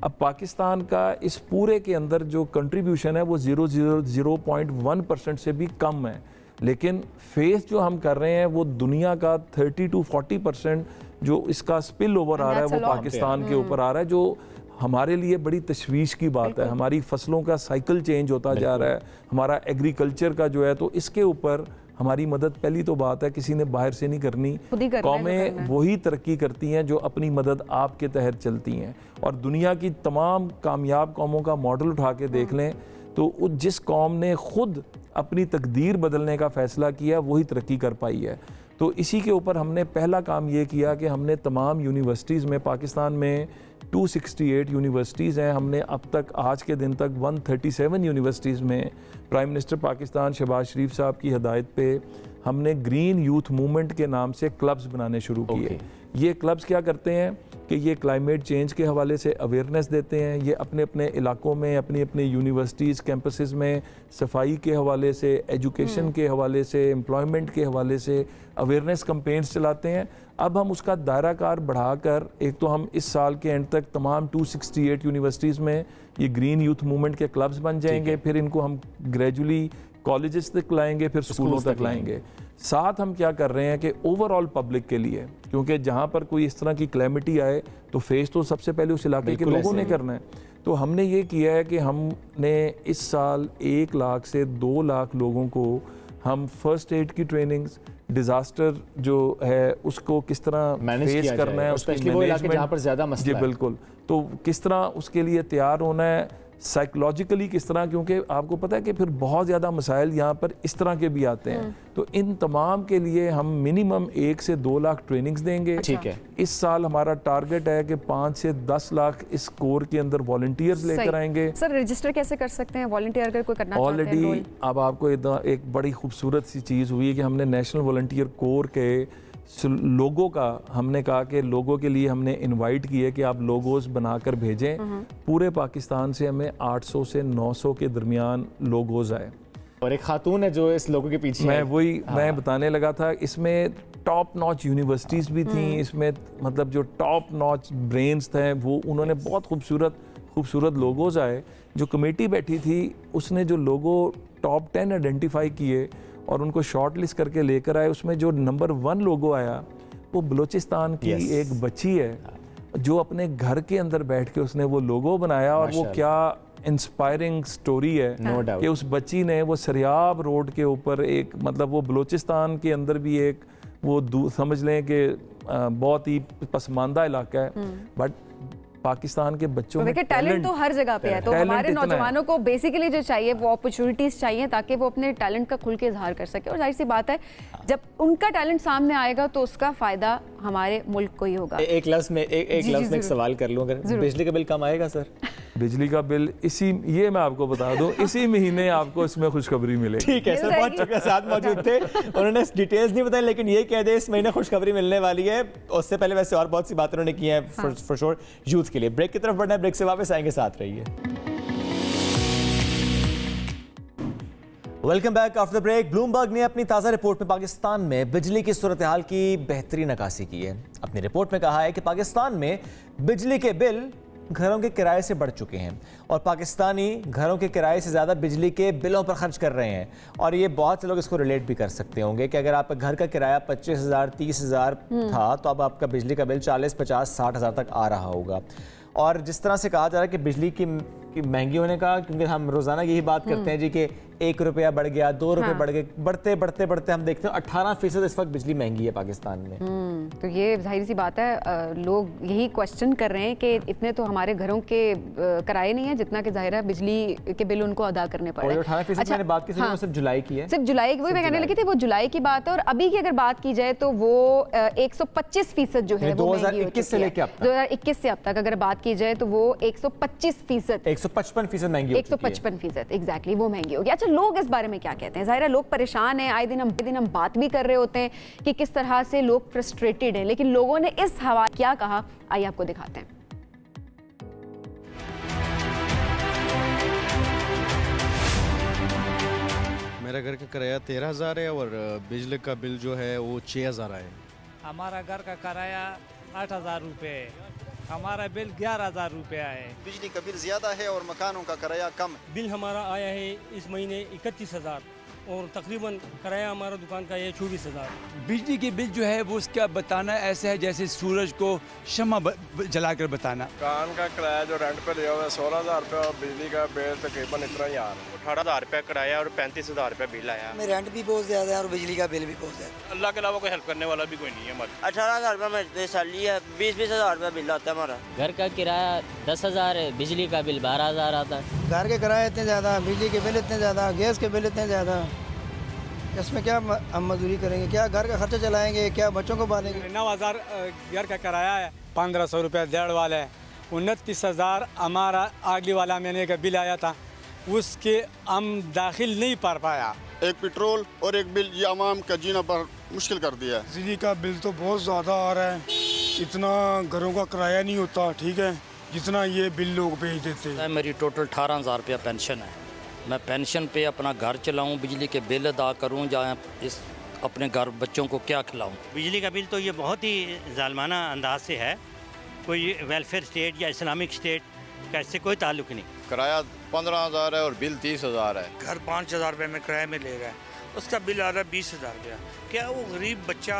अब पाकिस्तान का इस पूरे के अंदर जो कंट्रीब्यूशन है वो 0.1% से भी कम है, लेकिन फेस जो हम कर रहे हैं वो दुनिया का 30 to 40% जो इसका स्पिल ओवर आ रहा है वो पाकिस्तान के ऊपर आ रहा है, जो हमारे लिए बड़ी तशवीश की बात है। हमारी फसलों का साइकिल चेंज होता जा रहा है, हमारा एग्रीकल्चर का जो है, तो इसके ऊपर हमारी मदद पहली तो बात है किसी ने बाहर से नहीं करनी, कौमें वही तरक्की करती हैं जो अपनी मदद आपके तहत चलती हैं। और दुनिया की तमाम कामयाब कौमों का मॉडल उठा के देख लें तो जिस कौम ने खुद अपनी तकदीर बदलने का फ़ैसला किया वही तरक्की कर पाई है। तो इसी के ऊपर हमने पहला काम ये किया कि हमने तमाम यूनिवर्सिटीज़ में, पाकिस्तान में 268 यूनिवर्सिटीज़ हैं, हमने अब तक आज के दिन तक 137 यूनिवर्सिटीज़ में प्राइम मिनिस्टर पाकिस्तान शहबाज शरीफ साहब की हदायत पे हमने ग्रीन यूथ मूवमेंट के नाम से क्लब्स बनाने शुरू किए। ये क्लब्स क्या करते हैं कि ये क्लाइमेट चेंज के हवाले से अवेयरनेस देते हैं, ये अपने अपने इलाकों में, अपनी अपनी यूनिवर्सिटीज़ कैंपसेस में सफाई के हवाले से, एजुकेशन के हवाले से, एम्प्लॉयमेंट के हवाले से अवेयरनेस कैंपेन्स चलाते हैं। अब हम उसका दायरा कार बढ़ाकर, एक तो हम इस साल के एंड तक तमाम 268 यूनिवर्सिटीज़ में ये ग्रीन यूथ मूवमेंट के क्लब्स बन जाएंगे, फिर इनको हम ग्रेजुअली कॉलेजेस तक लाएंगे, फिर स्कूलों तक लाएंगे। साथ हम क्या कर रहे हैं कि ओवरऑल पब्लिक के लिए, क्योंकि जहाँ पर कोई इस तरह की क्लैमिटी आए तो फेस तो सबसे पहले उस इलाके के लोगों ने करना है। तो हमने ये किया है कि हमने इस साल 1 लाख से 2 लाख लोगों को हम फर्स्ट एड की ट्रेनिंग्स, डिज़ास्टर जो है उसको किस तरह फेस करना है, उसकी मैनेजमेंट,
जहाँ पर ज़्यादा मसला
जी बिल्कुल, तो किस तरह उसके लिए तैयार होना है। साइकोलॉजिकली किस तरह, क्योंकि आपको पता है कि फिर बहुत ज़्यादा मसाइल यहाँ पर इस तरह के भी आते हैं। तो इन तमाम के लिए हम मिनिमम 1 से 2 लाख ट्रेनिंग्स देंगे।
ठीक है।
इस साल हमारा टारगेट है कि 5 से 10 लाख इस कोर के अंदर वॉलंटियर्स लेकर आएंगे।
सर रजिस्टर कैसे कर सकते हैं वॉलंटियर अगर कोई करना चाहते हैं?
ऑलरेडी अब आपको एक बड़ी खूबसूरत सी चीज़ हुई है कि हमने नेशनल वॉलंटियर कोर के लोगों का हमने कहा कि लोगों के लिए हमने इनवाइट किया कि आप लोगोस बनाकर भेजें। पूरे पाकिस्तान से हमें 800 से 900 के दरमियान लोगोस आए
और एक खातून है जो इस लोगों के पीछे
मैं बताने लगा था। इसमें टॉप नॉच यूनिवर्सिटीज़ भी थी, इसमें मतलब जो टॉप नॉच ब्रेन्स थे वो उन्होंने बहुत खूबसूरत लोगोस आए। जो कमेटी बैठी थी उसने जो लोगो टॉप 10 आइडेंटिफाई किए और उनको शॉर्ट लिस्ट करके लेकर आए। उसमें जो नंबर 1 लोगो आया वो बलूचिस्तान की एक बच्ची है जो अपने घर के अंदर बैठ के उसने वो लोगो बनाया। और वो क्या इंस्पायरिंग स्टोरी है कि उस बच्ची ने वो सरियाब रोड के ऊपर एक मतलब वो बलूचिस्तान के अंदर भी एक वो समझ लें कि बहुत ही पसमानदा इलाका है, बट पाकिस्तान के बच्चों में
देखिए टैलेंट तो हर जगह पे है। तो हमारे नौजवानों को बेसिकली जो चाहिए वो अपॉर्चुनिटीज चाहिए ताकि वो अपने टैलेंट का खुल के इजहार कर सके। और जाहिर सी बात है जब उनका टैलेंट सामने आएगा तो उसका फायदा हमारे मुल्क को ही होगा।
एक लफ्ज में एक सवाल कर लूं, अगर बिजली का बिल कम आएगा सर?
बिजली का बिल ये मैं आपको बता दूं इसी महीने आपको इसमें खुशखबरी मिलेगी।
ठीक है सर, बहुत शुक्रिया, साथ मौजूद थे। उन्होंने डिटेल्स नहीं बताई लेकिन ये कह दे इस महीने खुशखबरी मिलने वाली है। उससे पहले वैसे और बहुत सी बातें उन्होंने की हैं फॉर श्योर यूथ के लिए। ब्रेक की तरफ बढ़ना है, ब्रेक से वापस आएंगे, साथ रहिए। Welcome back after the break. Bloomberg ने अपनी ताज़ा रिपोर्ट में पाकिस्तान में बिजली की सूरत हाल की बेहतरीन नक्काशी की है। अपनी रिपोर्ट में कहा है कि पाकिस्तान में बिजली के बिल घरों के किराए से बढ़ चुके हैं और पाकिस्तानी घरों के किराए से ज़्यादा बिजली के बिलों पर खर्च कर रहे हैं। और ये बहुत से लोग इसको रिलेट भी कर सकते होंगे कि अगर आपका घर का किराया 25,000 30,000 था तो अब आपका बिजली का बिल 40, 50, 60,000 तक आ रहा होगा। और जिस तरह से कहा जा रहा है कि बिजली की महंगी होने का, क्योंकि हम रोज़ाना यही बात करते हैं जी कि 1 रुपया बढ़ गया, 2 रुपये बढ़ गए, बढ़ते हम देखते हैं 18% इस वक्त बिजली महंगी है पाकिस्तान में।
तो ये जाहिर सी बात है लोग यही क्वेश्चन कर रहे हैं कि इतने तो हमारे घरों के किराए नहीं है जितना कि जाहिर है बिजली के बिल उनको अदा करने पड़े।
18% मैंने बात की सिर्फ जुलाई की है,
सिर्फ जुलाई की, वही मैं कहने लगी थी वो जुलाई की बात है। और अभी की अगर बात की जाए तो वो 125% जो है
2021 से लेकर
2021 से अब तक अगर बात की जाए तो वो 125%,
155% महंगी,
155% एग्जैक्टली वो महंगी होगी। अच्छा लोग इस बारे में क्या कहते हैं? जाहिर है लोग परेशान हैं, आए दिन हम बात भी कर रहे होते हैं कि किस तरह से लोग फ्रस्ट्रेटेड हैं, लेकिन लोगों ने इस हवाले क्या कहा आइए आपको दिखाते हैं।
मेरा घर का किराया 13,000 है और बिजली का बिल जो है वो 6,000 है।
हमारा घर का किराया 8,000 रुपये है, हमारा बिल 11,000 रुपया है।
बिजली का बिल ज़्यादा है और मकानों का किराया कम।
बिल हमारा आया है इस महीने 31,000 और तकरीबन किराया हमारा दुकान का है 24,000।
बिजली के बिल जो है वो उसका बताना ऐसे है जैसे सूरज को शम्मा जलाकर बताना।
दुकान का किराया जो रेंट पे लिया हुआ है 16,000 रुपये और बिजली का बिल तकरीबन इतना ही आ रहा है। 18,000 रुपये किराया और 35,000 रुपये बिल आया।
में रेंट भी बहुत ज़्यादा है और बिजली का बिल भी बहुत ज़्यादा।
अल्लाह के अलावा कोई हेल्प करने वाला भी कोई नहीं है हमारी।
18,000 रुपये में सैलरी है, 20,000 रुपये बिल आता है हमारा।
घर का किराया 10,000 है, बिजली का बिल 12,000 आता है।
घर के किराए इतने ज़्यादा, बिजली के बिल इतने ज़्यादा, गैस के बिल इतने ज़्यादा, इसमें क्या हम मजदूरी करेंगे, क्या घर का खर्चा चलाएंगे, क्या बच्चों को पालेंगे।
9,000 घर का किराया है, 1,500 रुपये डेढ़ वाला है, 29,000 हमारा अगली वाला महीने का बिल आया था, उसके हम दाखिल नहीं पा पाया।
एक पेट्रोल और एक बिल ये आवाम का जीना पर मुश्किल कर दिया है।
बिजली का बिल तो बहुत ज़्यादा आ रहा है, इतना घरों का किराया नहीं होता, ठीक है, जितना ये बिल लोग भेज देते हैं।
मेरी टोटल 18,000 रुपया पेंशन है, मैं पेंशन पे अपना घर चलाऊं, बिजली के बिल अदा करूं, या इस अपने घर बच्चों को क्या खिलाऊं।
बिजली का बिल तो ये बहुत ही जालमाना अंदाज से है, कोई वेलफेयर स्टेट या इस्लामिक स्टेट का इससे कोई ताल्लुक नहीं।
किराया 15,000 है और बिल 30,000 है।
घर 5,000 रुपये में किराए में ले गए, उसका बिल आ रहा है 20,000 रुपया। क्या वो गरीब बच्चा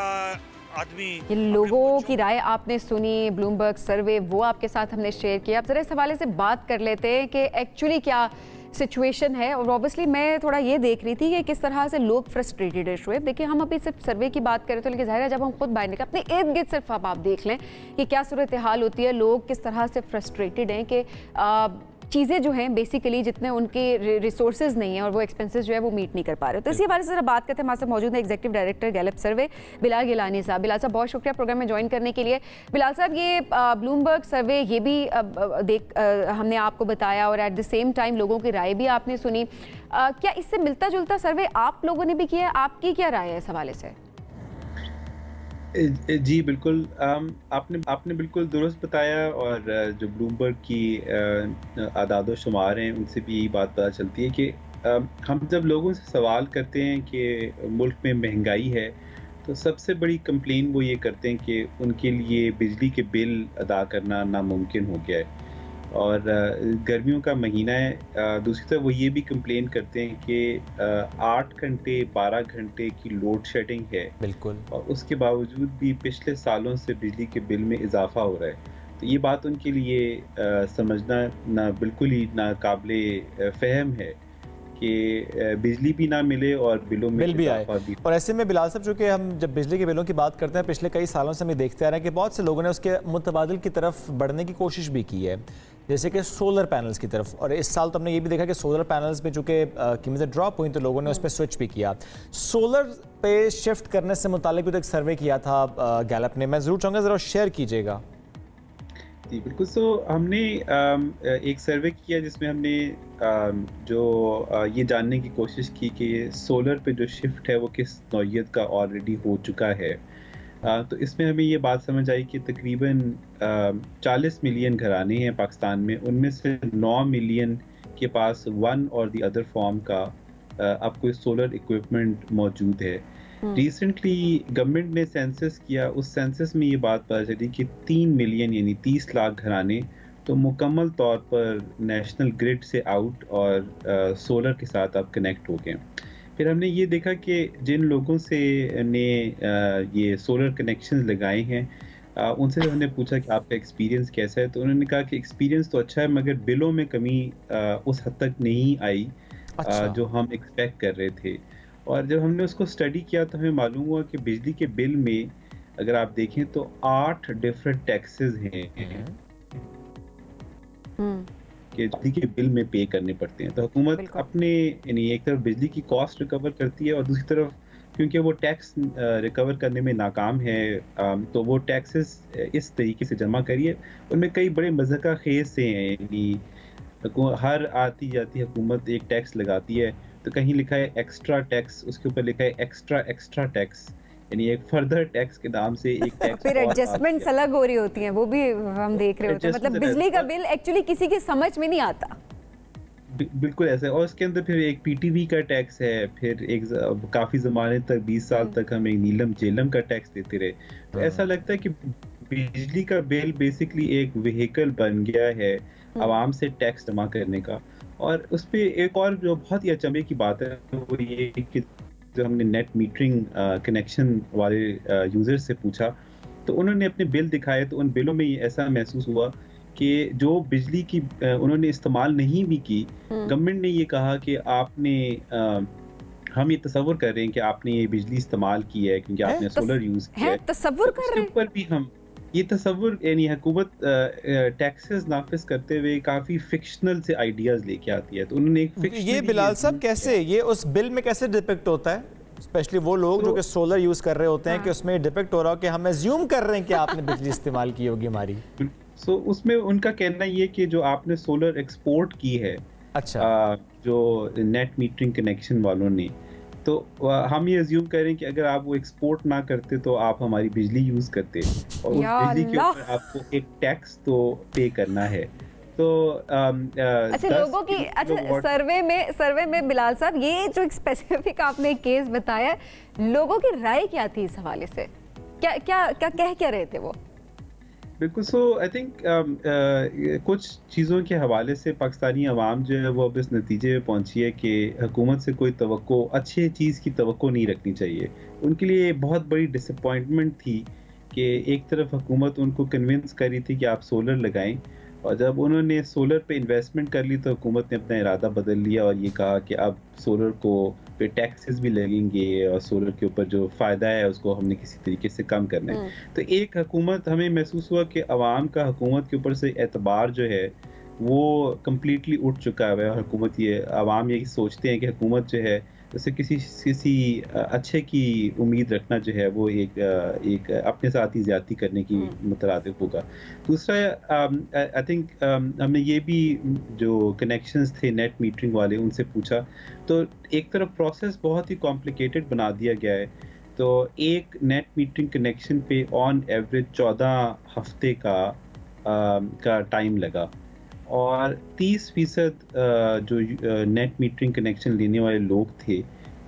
आदमी।
ये लोगों की राय आपने सुनी, ब्लूमबर्ग सर्वे वो आपके साथ हमने शेयर किया। अब जरा इस हवाले से बात कर लेते हैं कि एक्चुअली क्या सिचुएशन है। और ऑब्वियसली मैं थोड़ा ये देख रही थी कि किस तरह से लोग फ्रस्ट्रेटेड है। शोएब देखिए हम अभी सिर्फ सर्वे की बात करें तो लेकिन जाहिर है जब हम खुद बाहर निकले अपने इर्द गिर्द सिर्फ आप देख लें कि क्या सूरत हाल होती है, लोग किस तरह से फ्रस्ट्रेटेड हैं कि चीज़ें जो हैं बेसिकली जितने उनके रिसोर्सेज नहीं हैं और वो एक्सपेंसेस जो है वो मीट नहीं कर पा रहे। तो इसी बारे से बात करते हैं, हमारे साथ मौजूद है एग्जीक्यूटिव डायरेक्टर गैलप सर्वे बिलाल गिलानी साहब। बिलाल साहब बहुत शुक्रिया प्रोग्राम में ज्वाइन करने के लिए। बिलाल साहब, ये ब्लूमबर्ग सर्वे ये भी हमने आपको बताया और एट द सेम टाइम लोगों की राय भी आपने सुनी, क्या इससे मिलता जुलता सर्वे आप लोगों ने भी किया है? आपकी क्या राय है इस हवाले से?
जी बिल्कुल, आपने बिल्कुल दुरुस्त बताया और जो ब्लूमबर्ग की आदाद शुमार हैं उनसे भी यही बात पता चलती है कि हम जब लोगों से सवाल करते हैं कि मुल्क में महंगाई है तो सबसे बड़ी कंप्लेन वो ये करते हैं कि उनके लिए बिजली के बिल अदा करना नामुमकिन हो गया है और गर्मियों का महीना है। दूसरी तरफ वो ये भी कंप्लेन करते हैं कि 8 घंटे 12 घंटे की लोड शेडिंग है
बिल्कुल, और
उसके बावजूद भी पिछले सालों से बिजली के बिल में इजाफा हो रहा है। तो ये बात उनके लिए समझना ना बिल्कुल ही नाकाबिले फ़हम है कि बिजली भी ना मिले और बिलों में
बिल भी आए। और ऐसे में बिलाल साहब, चूँकि हम जब बिजली के बिलों की बात करते हैं पिछले कई सालों से हम देखते आ रहे हैं कि बहुत से लोगों ने उसके मुतबादिल की तरफ बढ़ने की कोशिश भी की है, जैसे कि सोलर पैनल्स की तरफ। और इस साल तो हमने ये भी देखा कि सोलर पैनल्स में चूँकि कीमतें ड्रॉप हुई तो लोगों ने उस पर स्विच भी किया। सोलर पे शिफ्ट करने से मुतालिक भी तो एक सर्वे किया था गैलप ने, मैं ज़रूर चाहूँगा ज़रा शेयर कीजिएगा।
जी बिल्कुल। सो हमने एक सर्वे किया जिसमें हमने जो ये जानने की कोशिश की कि सोलर पे जो शिफ्ट है वो किस नौइयत का ऑलरेडी हो चुका है। तो इसमें हमें ये बात समझ आई कि तकरीबन 40 मिलियन घराने हैं पाकिस्तान में, उनमें से 9 मिलियन के पास वन और दी अदर फॉर्म का अब कोई सोलर इक्विपमेंट मौजूद है। रिसेंटली गवर्नमेंट ने सेंसस किया, उस सेंसस में ये बात पता चली कि 3 मिलियन यानी 30 लाख घराने तो मुकम्मल तौर पर नेशनल ग्रिड से आउट और सोलर के साथ अब कनेक्ट हो गए। फिर हमने ये देखा कि जिन लोगों से ने ये सोलर कनेक्शन लगाए हैं उनसे हमने पूछा कि आपका एक्सपीरियंस कैसा है, तो उन्होंने कहा कि एक्सपीरियंस तो अच्छा है मगर बिलों में कमी उस हद तक नहीं आई जो हम एक्सपेक्ट कर रहे थे। और जब हमने उसको स्टडी किया तो हमें मालूम हुआ कि बिजली के बिल में अगर आप देखें तो 8 डिफरेंट टैक्सेस हैं कि बिजली के बिल में पे करने पड़ते हैं। तो हुकूमत अपने यानी एक तरफ बिजली की कॉस्ट रिकवर करती है और दूसरी तरफ क्योंकि वो टैक्स रिकवर करने में नाकाम है तो वो टैक्सेस इस तरीके से जमा करिए। उनमें कई बड़े मज़ाक़ा खेज से हैं, यानी हर आती जाती हुकूमत एक टैक्स लगाती है तो कहीं लिखा है एक्स्ट्रा टैक्स, उसके ऊपर लिखा है एक्स्ट्रा टैक्स, यानी एक फर्दर टैक्स के नाम से एक टैक्स
फिर एडजस्टमेंट्स अलग हो रही होती हैं, वो भी हम देख रहे होते हैं। मतलब बिजली का बिल एक्चुअली किसी की समझ में नहीं आता।
बिल्कुल ऐसा है। और उसके अंदर फिर एक पीटीवी का टैक्स है, फिर एक काफी जमाने तक 20 साल तक हम एक नीलम जेलम का टैक्स देते रहे। तो ऐसा लगता है कि बिजली का बिल बेसिकली एक व्हीकल बन गया है आवाम से टैक्स जमा करने का। और उस पर एक और जो बहुत ही अचंभे की बात है वो ये कि जो हमने नेट मीटरिंग कनेक्शन वाले यूजर से पूछा तो उन्होंने अपने बिल दिखाए तो उन बिलों में ऐसा महसूस हुआ कि जो बिजली की उन्होंने इस्तेमाल नहीं भी की, गवर्नमेंट ने ये कहा कि आपने हम ये तसव्वुर कर रहे हैं कि आपने ये बिजली इस्तेमाल की है क्योंकि आपने सोलर यूज किया है,
तसव्वुर कर रहे हैं।
ऊपर भी हम ये तसव्वुर यानी हुकूमत टैक्सेस नाफिज करते हुए काफी फिक्शनल से आइडियाज लेके आती है। तो उन्होंने एक
ये बिलाल साहब कैसे ये उस बिल में कैसे डिपिक्ट होता है, स्पेशली वो लोग जो कि सोलर यूज कर रहे होते हैं कि उसमें डिपिक्ट हो रहा हो कि हम एज्यूम कर रहे हैं कि आपने बिजली इस्तेमाल की होगी हमारी।
सो उसमें उनका कहना ये कि जो आपने सोलर एक्सपोर्ट की है,
अच्छा
जो नेट मीटरिंग कनेक्शन वालों ने, तो हम ये अज्यूम करें कि अगर आप वो एक्सपोर्ट ना करते तो आप हमारी बिजली यूज करते और उस बिजली के ऊपर आपको एक टैक्स तो पे करना है। तो
अच्छा लोगों की सर्वे में बिलाल साहब ये जो स्पेसिफिक आपने केस बताया, लोगों की राय क्या थी इस हवाले से, क्या कह रहे थे वो?
बिल्कुल। सो आई थिंक कुछ चीज़ों के हवाले से पाकिस्तानी अवाम जो है वो अब इस नतीजे में पहुंची है कि हुकूमत से कोई तवक्को, अच्छी चीज़ की तवक्को नहीं रखनी चाहिए। उनके लिए बहुत बड़ी डिसअपॉइंटमेंट थी कि एक तरफ हुकूमत उनको कन्विंस करी थी कि आप सोलर लगाएं और जब उन्होंने सोलर पे इन्वेस्टमेंट कर ली तो हुकूमत ने अपना इरादा बदल लिया और ये कहा कि अब सोलर को पे टैक्सेस भी लगेंगे और सोलर के ऊपर जो फ़ायदा है उसको हमने किसी तरीके से कम करना है। तो एक हुकूमत, हमें महसूस हुआ कि अवाम का हुकूमत के ऊपर से एतबार जो है वो कम्प्लीटली उठ चुका है। और हुकूमत ये आवाम ये सोचते हैं कि हुकूमत जो है उससे किसी अच्छे की उम्मीद रखना जो है वो एक अपने साथ ही ज़्यादती करने की मुतरादिफ होगा। दूसरा आई थिंक हमने ये भी जो कनेक्शंस थे नेट मीटरिंग वाले उनसे पूछा, तो एक तरफ प्रोसेस बहुत ही कॉम्प्लिकेटेड बना दिया गया है। तो एक नेट मीटरिंग कनेक्शन पे ऑन एवरेज 14 हफ्ते का टाइम लगा और 30% जो नेट मीटरिंग कनेक्शन लेने वाले लोग थे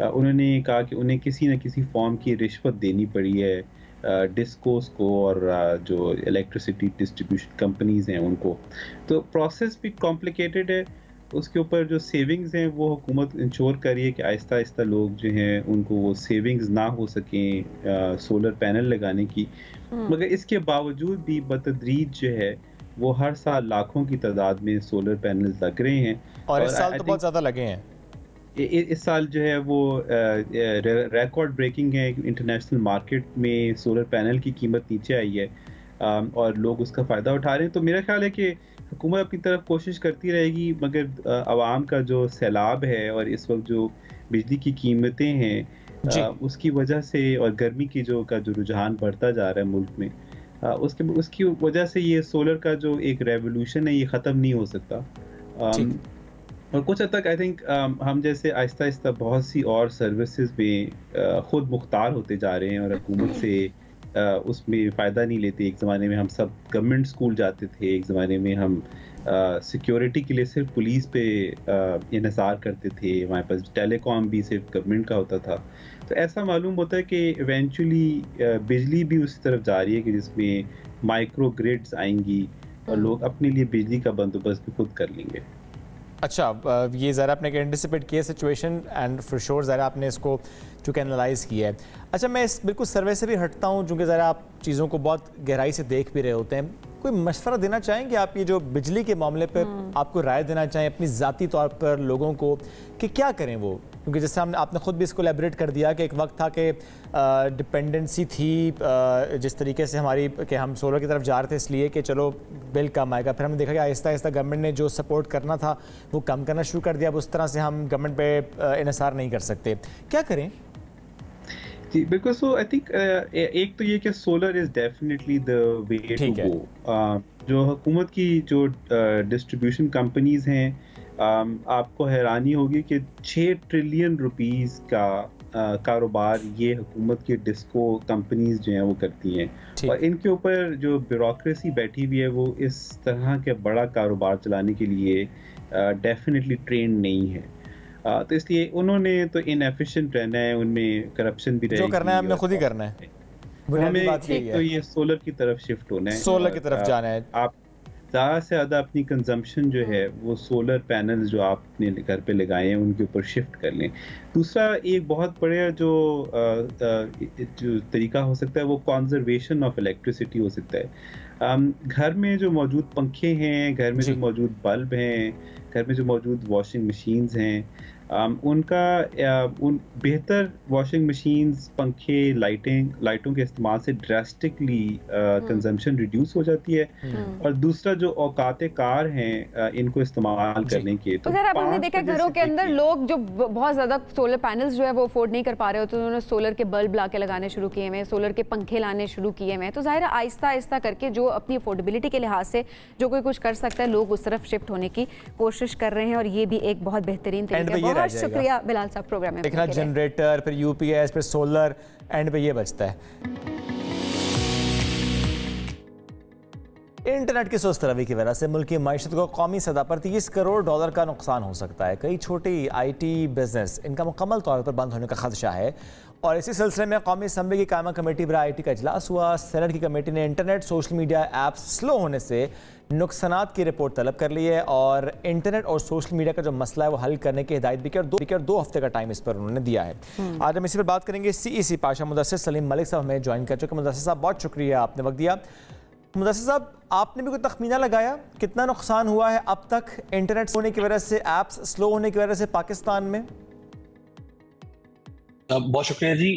उन्होंने कहा कि उन्हें किसी न किसी फॉर्म की रिश्वत देनी पड़ी है डिस्कोस को और जो इलेक्ट्रिसिटी डिस्ट्रीब्यूशन कंपनीज हैं उनको। तो प्रोसेस भी कॉम्प्लिकेटेड है। उसके ऊपर जो सेविंग्स हैं वो हुकूमत इंश्योर कर रही है कि आहिस्ता आहिस्ता लोग जो हैं उनको वो सेविंग्स ना हो सकें सोलर पैनल लगाने की, मगर इसके बावजूद भी बतदरीज जो है वो हर साल लाखों की तादाद में सोलर पैनल्स लग रहे हैं।
और इस साल तो बहुत ज़्यादा लगे हैं।
इस साल जो है वो रिकॉर्ड ब्रेकिंग है। इंटरनेशनल मार्केट में सोलर पैनल की कीमत नीचे आई है और लोग उसका फ़ायदा उठा रहे हैं। तो मेरा ख्याल है कि हुकूमत अपनी तरफ कोशिश करती रहेगी, मगर आवाम का जो सैलाब है और इस वक्त जो बिजली की कीमतें हैं उसकी वजह से और गर्मी की जो रुझान बढ़ता जा रहा है मुल्क में, उसकी वजह से ये सोलर का जो एक रेवोल्यूशन है ये ख़त्म नहीं हो सकता। और कुछ हद तक आई थिंक हम जैसे आहिस्ता आहिस्ता बहुत सी और सर्विसेज में खुद मुख्तार होते जा रहे हैं और हुकूमत से उसमें फ़ायदा नहीं लेते। एक ज़माने में हम सब गवर्नमेंट स्कूल जाते थे, एक ज़माने में हम सिक्योरिटी के लिए सिर्फ पुलिस पे इन्हिसार करते थे, हमारे पास टेलीकॉम भी सिर्फ गवर्नमेंट का होता था। तो ऐसा मालूम होता है कि इवेंचुअली बिजली भी उसी तरफ जा रही है कि जिसमें माइक्रो ग्रिड्स आएंगी और लोग अपने लिए बिजली का बंदोबस्त भी खुद कर लेंगे।
अच्छा, ये ज़रा आपने एंटिसिपेट किया सिचुएशन एंड फॉर श्योर ज़रा आपने इसको चूँकि एनालाइज़ किया है। अच्छा, मैं इस बिल्कुल सर्वे से भी हटता हूँ चूँकि ज़रा आप चीज़ों को बहुत गहराई से देख भी रहे होते हैं। कोई मशवरा देना चाहेंगे आप ये जो बिजली के मामले पर आपको राय देना चाहें अपनी ज़ाती तौर पर लोगों को कि क्या करें वो? क्योंकि जैसे आपने ख़ुद भी इसको एलेबरेट कर दिया कि एक वक्त था कि डिपेंडेंसी थी जिस तरीके से हमारी कि हम सोलर की तरफ जा रहे थे इसलिए कि चलो बिल कम आएगा। फिर हमने देखा कि आहिस्ता आहिस्ता गवर्नमेंट ने जो सपोर्ट करना था वो कम करना शुरू कर दिया। अब उस तरह से हम गवर्नमेंट पे इन्हिसार नहीं कर सकते, क्या करें?
जी बिल्कुल। सो आई थिंक एक तो ये कि solar is definitely the way to go. जो हुकूमत की जो डिस्ट्रीब्यूशन कंपनीज हैं, आपको हैरानी होगी कि 6 ट्रिलियन रुपीस का कारोबार ये हुकूमत के डिस्को कंपनीज जो हैं वो करती हैं और इनके ऊपर जो ब्यूरोक्रेसी बैठी हुई है वो इस तरह के बड़ा कारोबार चलाने के लिए डेफिनेटली ट्रेंड नहीं है। तो इसलिए उन्होंने तो इनएफिशिएंट रहना है, उनमें करप्शन भी रहेगी।
जो करना है हमने खुद ही करना है।
हमें तो ये सोलर की तरफ शिफ्ट होना है,
सोलर की तरफ जाना है।
आप ज़्यादा से ज़्यादा अपनी कंजम्पशन जो है वो सोलर पैनल्स जो आप अपने घर पे लगाए हैं उनके ऊपर शिफ्ट कर लें। दूसरा एक बहुत बड़ा जो तरीका हो सकता है वो कंजर्वेशन ऑफ इलेक्ट्रिसिटी हो सकता है। घर में जो मौजूद पंखे हैं, घर में जो मौजूद बल्ब हैं, घर में जो मौजूद वॉशिंग मशीन्स हैं, उनका बेहतर वॉशिंग मशीन्स, पंखे, लाइटों के इस्तेमाल से ड्रास्टिकली कंजम्पशन रिड्यूस हो जाती है। और दूसरा जो औकात कार हैं इनको इस्तेमाल करने के,
तो सर आपने देखा घरों के अंदर लोग जो बहुत ज़्यादा सोलर पैनल्स जो है वो अफोर्ड नहीं कर पा रहे होते, तो उन्होंने सोलर के बल्ब ला के लगाने शुरू किए हैं, सोलर के पंखे लाने शुरू किए हैं। तो ज़ाहिर है आहिस्ता आहिस्ता करके जो अपनी अफोर्डेबिलिटी के लिहाज से जो कोई कुछ कर सकता है लोग उस तरफ शिफ्ट होने की कोशिश कर रहे हैं और ये भी एक बहुत बेहतरीन तरीका है। बहुत शुक्रिया बिलाल साहब प्रोग्राम में
देखना। जनरेटर, फिर यूपीएस, फिर सोलर, एंड पे ये बचता है। इंटरनेट की सुस्त रवि की वजह से मुल्क की मईशत को कौमी सतह पर $30 करोड़ का नुकसान हो सकता है। कई छोटी IT बिजनेस इनका मुकम्मल तौर पर बंद होने का खदशा है और इसी सिलसिले में कौमी असम्बली की कायमा कमेटी बराए IT का इजलास हुआ। सेनेट की कमेटी ने internet social media apps slow होने से नुकसानात की रिपोर्ट तलब कर ली है और इंटरनेट और सोशल मीडिया का जो मसला है वो हल करने की हिदायत भी की और 2 हफ्ते का टाइम इस पर उन्होंने दिया है। आज हम इसी पर बात करेंगे। CEC पाशा मुदस्सिर सलीम मलिक साहब हमें ज्वाइन कर चुके। मुदस्सिर साहब बहुत शुक्रिया, आपने वक्त दिया। मुदस्सिर साहब, आपने भी कोई तखमीना लगाया कितना नुकसान हुआ है अब तक इंटरनेट होने की वजह से, ऐप्स स्लो होने की वजह से पाकिस्तान में?
बहुत शुक्रिया जी।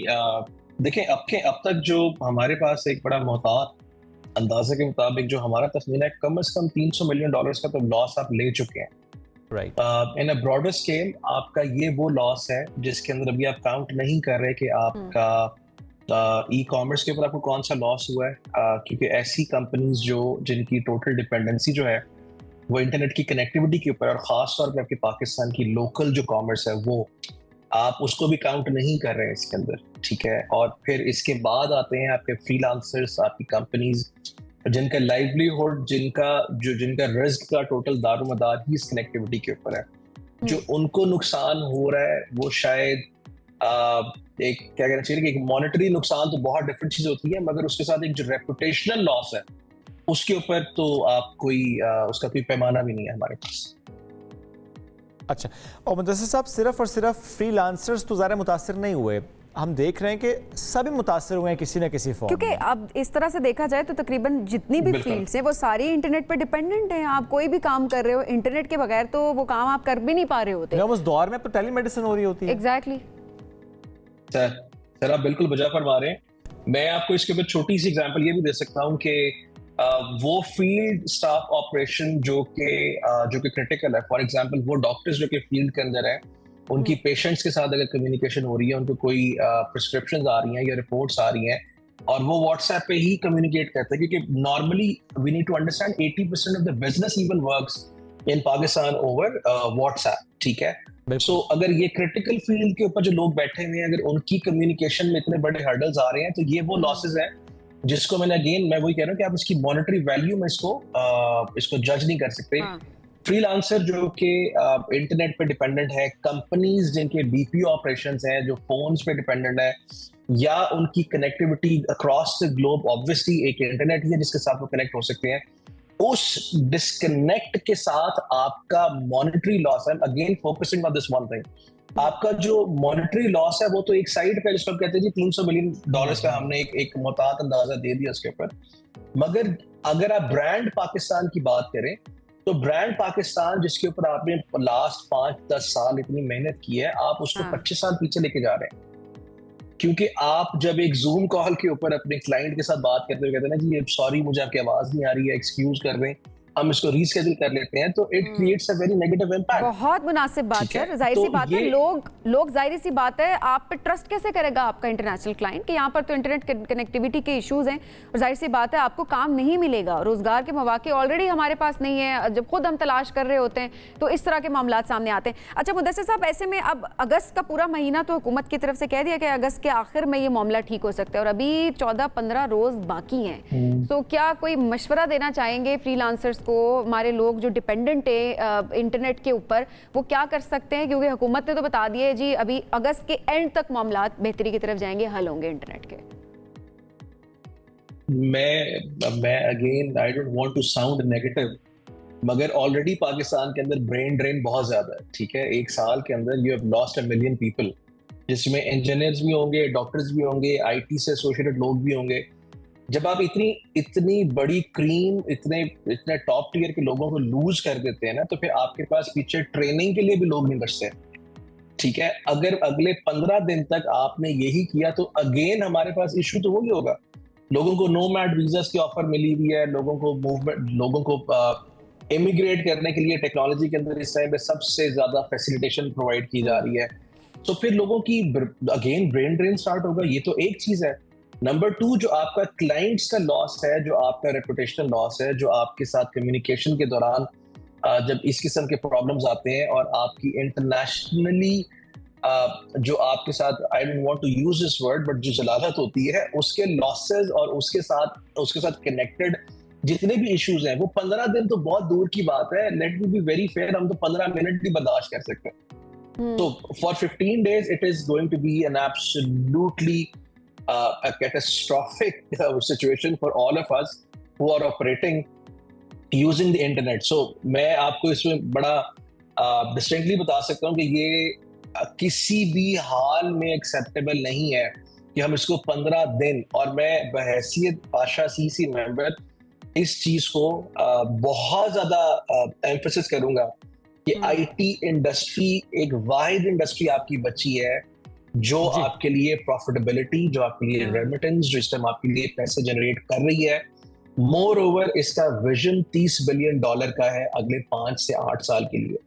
देखिए अब तक जो हमारे पास एक बड़ा मोहतात अंदाजे के मुताबिक जो हमारा तखमीना है, कम से कम $300 मिलियन का तो लॉस आप ले चुके हैं।
Right.
In a broader scale आपका ये वो लॉस है जिसके अंदर अभी आप काउंट नहीं कर रहे कि आपका ई कॉमर्स के ऊपर आपको कौन सा लॉस हुआ है, क्योंकि ऐसी कंपनीज जो जिनकी टोटल डिपेंडेंसी जो है वो इंटरनेट की कनेक्टिविटी के ऊपर, और ख़ास तौर पे आपके पाकिस्तान की लोकल जो कॉमर्स है वो आप उसको भी काउंट नहीं कर रहे हैं इसके अंदर, ठीक है। और फिर इसके बाद आते हैं आपके फ्रीलांसर्स, आपकी कंपनीज जिनका लाइवलीहुड, जिनका रिस्क का टोटल दारोमदार ही इस कनेक्टिविटी के ऊपर है, जो उनको नुकसान हो रहा है वो शायद एक क्या कहना चाहिए कि एक मॉनेटरी नुकसान तो बहुत डिफरेंट चीज होती है, मगर उसके साथ एक जो रेपुटेशनल लॉस है उसके ऊपर तो आप उसका कोई पैमाना भी नहीं है हमारे पास।
अच्छा, और मुदस्सिर साहब सिर्फ और सिर्फ फ्रीलांसर्स तो ज़्यादा मुतासर नहीं हुए, हम देख रहे हैं कि सभी मुतासर हुए हैं किसी न किसी फॉर्म,
क्योंकि अब इस तरह से देखा जाए तो तकरीबन जितनी भी फील्ड्स हैं वो सारी इंटरनेट पर डिपेंडेंट हैं। आप कोई भी काम कर रहे हो इंटरनेट के बगैर तो वो काम आप कर भी नहीं पा रहे होते।
उस दौर में तो टेलीमेडिसिन हो रही होती है।
एग्जैक्टली।
सर आप बिल्कुल बजा फरमा रहे हैं। मैं आपको इसके ऊपर छोटी सी एग्जांपल ये भी दे सकता हूँ कि वो फील्ड स्टाफ ऑपरेशन जो कि क्रिटिकल है, फॉर एग्जांपल वो डॉक्टर्स जो कि फील्ड के अंदर है, उनकी पेशेंट्स के साथ अगर कम्युनिकेशन हो रही है, उनको कोई प्रिस्क्रिप्शंस आ रही हैं या रिपोर्ट्स आ रही हैं और वो व्हाट्सएप पे ही कम्युनिकेट करते हैं, क्योंकि normally we need to understand 80% of the business even works in Pakistan over WhatsApp, ठीक है। सो अगर ये क्रिटिकल फील्ड के ऊपर जो लोग बैठे हुए हैं, अगर उनकी कम्युनिकेशन में इतने बड़े हर्डल्स आ रहे हैं, तो ये वो लॉसेस हैं जिसको मैं वही कह रहा हूँ कि आप इसकी मॉनेटरी वैल्यू में इसको जज नहीं कर सकते। फ्रीलांसर जो कि इंटरनेट पे डिपेंडेंट है, कंपनीज जिनके बीपीओ ऑपरेशंस हैं जो फोन्स पे डिपेंडेंट है, या उनकी connectivity across the globe, obviously एक इंटरनेट ही है जिसके साथ वो कनेक्ट हो सकते हैं, उस डिस्कनेक्ट के साथ आपका मॉनेटरी लॉस है। Again focusing on this one thing, आपका जो मॉनेटरी लॉस है वो तो एक साइड पे जिसको कहते हैं जी $300 मिलियन का हमने एक मुताद अंदाजा दे दिया उसके ऊपर, मगर अगर आप ब्रांड पाकिस्तान की बात करें तो ब्रांड पाकिस्तान जिसके ऊपर आपने लास्ट 5-10 साल इतनी मेहनत की है, आप उसको 25 साल पीछे लेके जा रहे हैं। क्योंकि आप जब एक जूम कॉल के ऊपर अपने क्लाइंट के साथ बात करते हुए कहते हैं ना जी सॉरी मुझे आपकी आवाज नहीं आ रही है, एक्सक्यूज कर रहे हैं, हम इसको रीशेड्यूल कर लेते हैं, तो it creates a very negative impact.
बहुत मुनासिब बात सर, जाहिर सी बात है लोग जाहिर सी बात है आप पे ट्रस्ट कैसे करेगा आपका इंटरनेशनल क्लाइंट कि यहाँ पर तो इंटरनेट कनेक्टिविटी के इश्यूज हैं, और जाहिर सी बात है आपको काम नहीं मिलेगा, रोजगार के मौके ऑलरेडी हमारे पास नहीं है, जब खुद हम तलाश कर रहे होते हैं तो इस तरह के मामला सामने आते हैं। अच्छा मुदस्सिर साहब, ऐसे में अब अगस्त का पूरा महीना तो हुकूमत की तरफ से कह दिया कि अगस्त के आखिर में ये मामला ठीक हो सकता है, और अभी 14-15 रोज बाकी हैं, तो क्या कोई मशवरा देना चाहेंगे फ्रीलांसर्स को, हमारे लोग जो डिपेंडेंट है इंटरनेट के ऊपर, वो क्या कर सकते हैं? क्योंकि हुकूमत ने तो बता दिया है जी अभी अगस्त के एंड तक मामला बेहतरी की तरफ जाएंगे, हल होंगे इंटरनेट के।
मैं again I don't want to sound negative, मगर ऑलरेडी पाकिस्तान के अंदर ब्रेन ड्रेन बहुत ज्यादा है, ठीक है। एक साल के अंदर you have lost 1 million people, जिसमें इंजीनियर्स भी होंगे, डॉक्टर्स भी होंगे, आईटी से एसोसिएटेड लोग भी होंगे। जब आप इतनी बड़ी क्रीम, इतने टॉप टियर के लोगों को लूज कर देते हैं ना, तो फिर आपके पास पीछे ट्रेनिंग के लिए भी लोग नहीं बचते, ठीक है। अगर अगले 15 दिन तक आपने यही किया तो अगेन हमारे पास इशू तो वही होगा। लोगों को नोमैड वीजास की ऑफर मिली हुई है, लोगों को इमिग्रेट करने के लिए टेक्नोलॉजी के अंदर इस टाइम पे सबसे ज्यादा फैसिलिटेशन प्रोवाइड की जा रही है, तो फिर लोगों की अगेन ब्रेन ड्रेन स्टार्ट होगा। ये तो एक चीज है। नंबर 2, जो आपका क्लाइंट्स का लॉस है, जो आपका रेपुटेशनल लॉस है, जो आपके साथ कम्युनिकेशन के दौरान जब इस किस्म के प्रॉब्लम्स आते हैं और आपकी इंटरनेशनली जो आपके साथ, I don't want to use this word, but जो जलालत होती है उसके लॉसेस और उसके साथ कनेक्टेड जितने भी इश्यूज हैं, वो 15 दिन तो बहुत दूर की बात है। Let me be very fair, हम तो 15 मिनट भी बर्दाश्त कर सकते हैं। तो for 15 days it is going to be an absolutely a catastrophic situation for all of us who are operating using the internet. So मैं आपको इसमें बड़ा distinctly बता सकता हूँ कि ये किसी भी हाल में acceptable नहीं है कि हम इसको 15 दिन, और मैं बहैसियत पाशा सीसी मेंबर इस चीज को बहुत ज्यादा एम्फेसिस करूंगा कि आईटी इंडस्ट्री एक वाहिद इंडस्ट्री आपकी बची है जो आपके लिए प्रॉफिटेबिलिटी, जो आपके लिए रेमिटेंस, जो इस टाइम आपके लिए पैसे जनरेट कर रही है, मोर ओवर इसका विजन $30 बिलियन का है अगले 5 से 8 साल के लिए।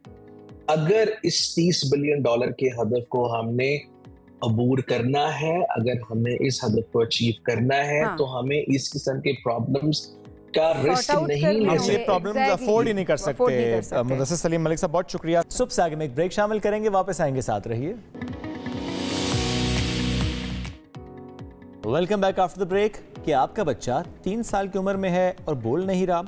अगर इस $30 बिलियन के हदफ को हमने अबूर करना है, अगर हमें इस हदफ को अचीव करना है, तो हमें इस किस्म के प्रॉब्लम्स का रिस्क नहीं ले सकते।
प्रॉब्लम्स अफोर्ड ही नहीं कर सकते। मुदस्सिर सलीम मलिक साहब बहुत शुक्रिया। सुबह से आगे में एक ब्रेक शामिल करेंगे, वापस आएंगे, साथ रहिए। Welcome back after the break. कि आपका बच्चा 3 साल की उम्र में है और बोल नहीं रहा,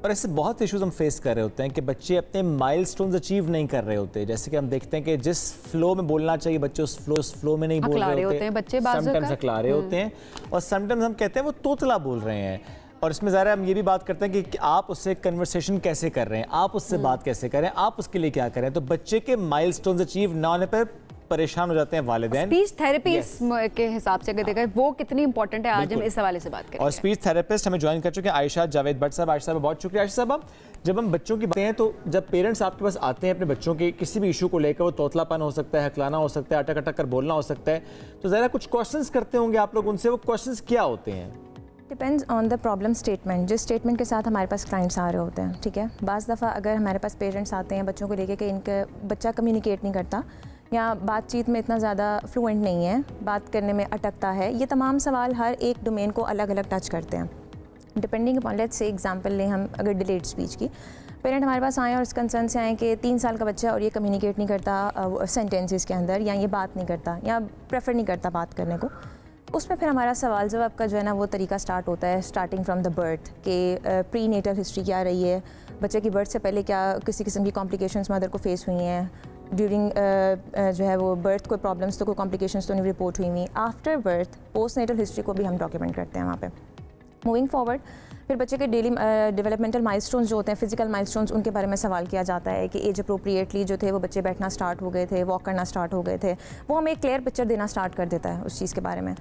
और ऐसे बहुत इश्यूज हम फेस कर रहे होते हैं कि बच्चे अपने माइलस्टोन्स अचीव नहीं कर रहे होते। जैसे कि हम देखते हैं कि जिस फ्लो में बोलना चाहिए बच्चे उस फ्लो में नहीं बोल रहे होते हैं, बच्चे समटाइम्स हकला रहे होते हैं, और समटाइम्स हम कहते हैं वो तोतला बोल रहे हैं। और इसमें ज़रा हम ये भी बात करते हैं कि आप उससे कन्वर्सेशन कैसे कर रहे हैं, आप उससे बात कैसे करें, आप उसके लिए क्या करें। तो बच्चे के माइलस्टोन्स अचीव ना होने पर परेशान हो जाते हैं वालिदैन।
स्पीच थेरेपिस्ट के हिसाब से अगर देखा वो कितनी इंपॉर्टेंट है, आज हम इस हवाले से बात करेंगे।
और स्पीच थेरेपिस्ट हमें ज्वाइन कर चुके हैं आयशा जावेद भट्ट साहब। आयशा साहब बहुत शुक्रिया। आयशा साहब, जब हम बच्चों की बातें हैं तो जब पेरेंट्स आपके पास आते हैं अपने बच्चों के किसी भी इशू को लेकर, वो तोतलापन हो सकता है, हकलाना हो सकता है, अटक अटक कर बोलना हो सकता है, तो ज़रा कुछ क्वेश्चंस करते होंगे आप लोग उनसे, वो क्वेश्चंस क्या होते हैं?
Depends on the problem statement, जिस स्टेटमेंट के साथ हमारे पास क्लाइंट्स आ रहे होते हैं। ठीक है, बाज़ दफ़ा अगर हमारे पास पेरेंट्स आते हैं बच्चों को लेके कि इनका बच्चा कम्युनिकेट नहीं करता या बातचीत में इतना ज़्यादा फ्लुएंट नहीं है, बात करने में अटकता है, ये तमाम सवाल हर एक डोमेन को अलग अलग टच करते हैं। Depending upon, let's say example लें हम अगर डिलेड स्पीच की, पेरेंट हमारे पास आए और इस कंसर्न से आए कि 3 साल का बच्चा और ये कम्युनिकेट नहीं करता सेंटेंसेस के अंदर, या ये बात नहीं करता या प्रेफर नहीं करता बात करने को, उसमें फिर हमारा सवाल जवाब का जो है ना वो तरीका स्टार्ट होता है स्टार्टिंग फ्रॉम द बर्थ के प्री नेटल हिस्ट्री क्या रही है, बच्चे की बर्थ से पहले क्या किसी किस्म की कॉम्प्लिकेशंस मदर को फेस हुई हैं, ड्यूरिंग जो है वो बर्थ कोई प्रॉब्लम्स तो कोई कॉम्प्लिकेशंस तो नहीं रिपोर्ट हुई हुई, after birth postnatal history को भी हम डॉक्यूमेंट करते हैं वहाँ पे। मूविंग फॉरवर्ड फिर बच्चे के डेली डेवलपमेंटल माइलस्टोन्स जो होते हैं, फिजिकल माइलस्टोन्स, उनके बारे में सवाल किया जाता है कि एज अप्रोप्रिएटली जो थे वो बच्चे बैठना स्टार्ट हो गए थे, वॉक करना स्टार्ट हो गए थे, वो हमें एक क्लियर पिक्चर देना स्टार्ट कर देता है उस चीज़ के बारे में।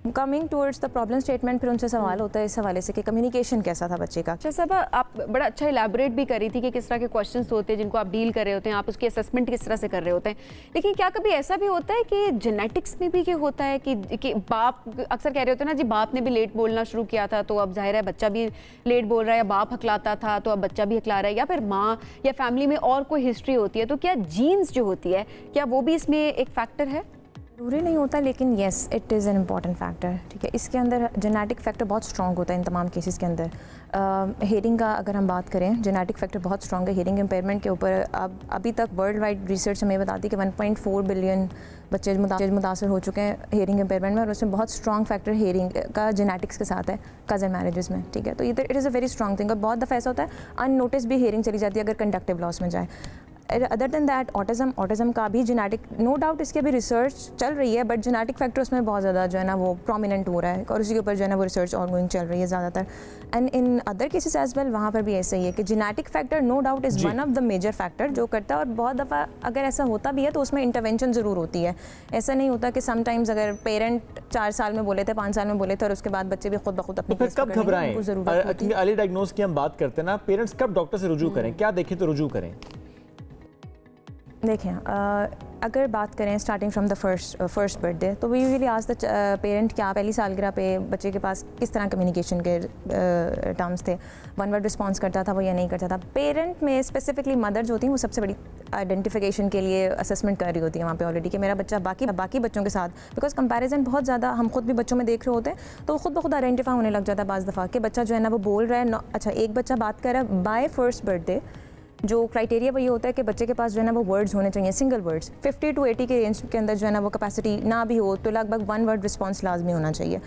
Coming towards the problem statement, फिर उनसे सवाल होता है इस हवाले से कि कम्युनिकेशन कैसा था बच्चे का।
अच्छा साहब, आप बड़ा अच्छा इलेबोरेट भी करी थी कि किस तरह के क्वेश्चंस होते हैं जिनको आप डील कर रहे होते हैं, आप उसकी असेसमेंट किस तरह से कर रहे होते हैं, लेकिन क्या कभी ऐसा भी होता है कि जेनेटिक्स में भी होता है कि बाप अक्सर कह रहे होते हैं ना जी, बाप ने भी लेट बोलना शुरू किया था तो अब जाहिर है बच्चा भी लेट बोल रहा है, या बाप हकलाता था तो अब बच्चा भी हकला रहा है, या फिर माँ या फैमिली में और कोई हिस्ट्री होती है, तो क्या जीन्स जो होती है क्या वो भी इसमें एक फैक्टर है?
जरूरी नहीं होता, लेकिन yes it is an important factor. ठीक है, इसके अंदर जेनेटिक फैक्टर बहुत स्ट्रॉन्ग होता है इन तमाम केसेस के अंदर। हेयरिंग का अगर हम बात करें, जेनेटिक फैक्टर बहुत स्ट्रॉन्ग है हेयरिंग इम्पेयरमेंट के ऊपर। अब अभी तक वर्ल्ड वाइड रिसर्च हमें बताती है कि 1.4 बिलियन बच्चे मुतासर हो चुके हैं हेयरिंग इम्पेयरमेंट में, और उसमें बहुत स्ट्रॉन्ग फैक्टर हेयरिंग का जेनेटिक्स के साथ है कज़न मैरिजेस में। ठीक है, तो it is a very strong thing, और बहुत दफ़ा ऐसा होता है अननोटिस भी हेयरिंग चली जाती है अगर कंडक्टिव लॉस में जाए। अदर देन दैट ऑटिज़म का भी जेनेटिक, नो डाउट इसके भी रिसर्च चल रही है, बट जेनेटिक फैक्टर उसमें बहुत ज़्यादा जो है ना वो प्रोमिनेंट हो रहा है, और उसी के ऊपर जो है ना वो रिसर्च ऑनगोइंग चल रही है ज़्यादातर। And in other cases as well, वहाँ पर भी ऐसा ही है कि genetic factor no doubt is one of the major factor जो करता है, और बहुत दफ़ा अगर ऐसा होता भी है तो उसमें इंटरवेंशन ज़रूर होती है। ऐसा नहीं होता कि समटाइम्स अगर पेरेंट 4 साल में बोले थे, 5 साल में बोले थे, और उसके बाद बच्चे भी खुद ब खुद अपनी
तो कब घबराएं? अर्ली डायग्नोस की हम बात करते हैं ना, पेरेंट्स कब डॉक्टर से रुजू करें, क्या देखें तो रुजू करें?
देखें, अगर बात करें starting from the first birthday, तो we usually ask the parent क्या पहली सालगिरह पे बच्चे के पास किस तरह कम्युनिकेशन के टर्म्स थे, वन वर्ड रिस्पॉन्स करता था वो या नहीं करता था। पेरेंट में स्पेसिफिकली मदर जो होती हैं वो सबसे बड़ी आइडेंटिफिकेशन के लिए असेसमेंट कर रही होती है वहाँ पे ऑलरेडी कि मेरा बच्चा बाकी बच्चों के साथ, बिकॉज कंपैरिजन बहुत ज़्यादा हम खुद भी बच्चों में देख रहे होते हैं, तो खुद ब खुद आइडेंटिफाई होने लग जाता है बाज़ दफ़ा कि बच्चा जो है ना वो बोल रहा है। अच्छा, एक बच्चा बात कर रहा है बाय फर्स्ट बर्थडे, जो क्राइटेरिया वो ये होता है कि बच्चे के पास जो है ना वो वर्ड्स होने चाहिए, सिंगल वर्ड्स। 50 to 80 के रेंज के अंदर जो है ना वो कैपेसिटी ना भी हो तो लगभग 1 वर्ड रिस्पॉन्स लाजमी होना चाहिए।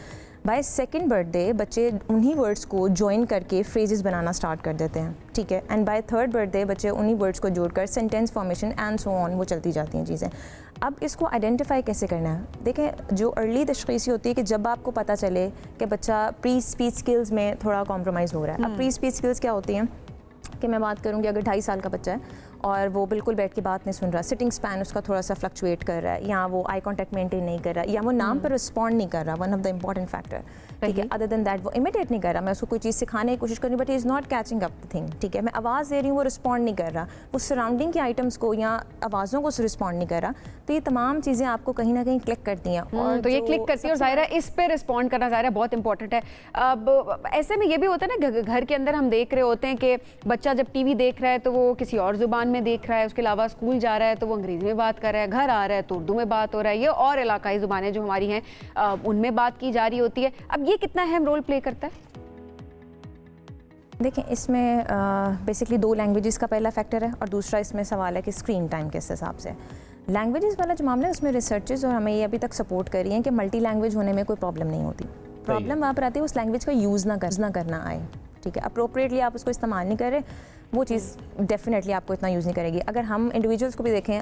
बाय सेकंड बर्थडे बच्चे उन्हीं वर्ड्स को ज्वाइन करके फ्रेजेस बनाना स्टार्ट कर देते हैं। ठीक है, एंड बाय थर्ड बर्थडे बच्चे उन्हीं वर्ड्स को जोड़कर sentence formation and so on वो चलती जाती हैं चीज़ें। अब इसको आइडेंटिफाई कैसे करना है? देखें, जो अर्ली तशख़ीस होती है कि जब आपको पता चले कि बच्चा प्री स्पीच स्किल्स में थोड़ा कॉम्प्रोमाइज़ हो रहा है। अब प्री स्पीच स्किल्स क्या होती हैं कि मैं बात करूँ कि अगर 2.5 साल का बच्चा है और वो बिल्कुल बैठ के बात नहीं सुन रहा, सिटिंग स्पैन उसका थोड़ा सा फ्लक्चुएट कर रहा है, या वो आई कॉन्टैक्ट मेंटेन नहीं कर रहा, या वो नाम पर रिस्पॉन्ड नहीं कर रहा, one of the important factor, ठीक है। अदर देन दैट वो इमिटेट नहीं कर रहा, मैं उसको कोई चीज़ सिखाने की कोशिश कर रही हूँ but he is not catching up the thing, ठीक है। मैं आवाज़ दे रही हूँ, वो रिस्पॉन्ड नहीं कर रहा, वो सराउंडिंग के आइटम्स को या आवाज़ों को रिस्पॉन्ड नहीं कर रहा। तो ये तमाम चीज़ें आपको कहीं ना कहीं क्लिक करती हैं, और
तो ये क्लिक करती है और ज़ाहिर है इस पे रिस्पॉन्ड करना ज़ाहिर है बहुत इंपॉर्टेंट है। अब ऐसे में ये भी होता है ना, घर के अंदर हम देख रहे होते हैं कि बच्चा जब टीवी देख रहा है तो वो किसी और ज़ुबान में देख रहा है, उसके अलावा स्कूल जा रहा है तो वो अंग्रेज़ी में बात कर रहा है, घर आ रहा है तो उर्दू में बात हो रहा है, ये और इलाकाई ज़ुबानें जो हमारी हैं उनमें बात की जा रही होती है। अब ये कितना अहम रोल प्ले करता है?
देखें, इसमें बेसिकली 2 लैंग्वेजेस का पहला फैक्टर है, और दूसरा इसमें सवाल है कि स्क्रीन टाइम किस हिसाब से। लैंग्वेजेस वाला जो मामला है उसमें रिसर्चेस और हमें ये अभी तक सपोर्ट कर रही हैं कि मल्टी लैंग्वेज होने में कोई प्रॉब्लम नहीं होती। प्रॉब्लम वहाँ पर आती है उस लैंग्वेज का यूज़ ना करना आए, ठीक है। अप्रोप्रिएटली आप उसको इस्तेमाल नहीं कर रहे, वो चीज़ डेफिनेटली आपको इतना यूज़ नहीं करेगी। अगर हम इंडिविजुअल्स को भी देखें,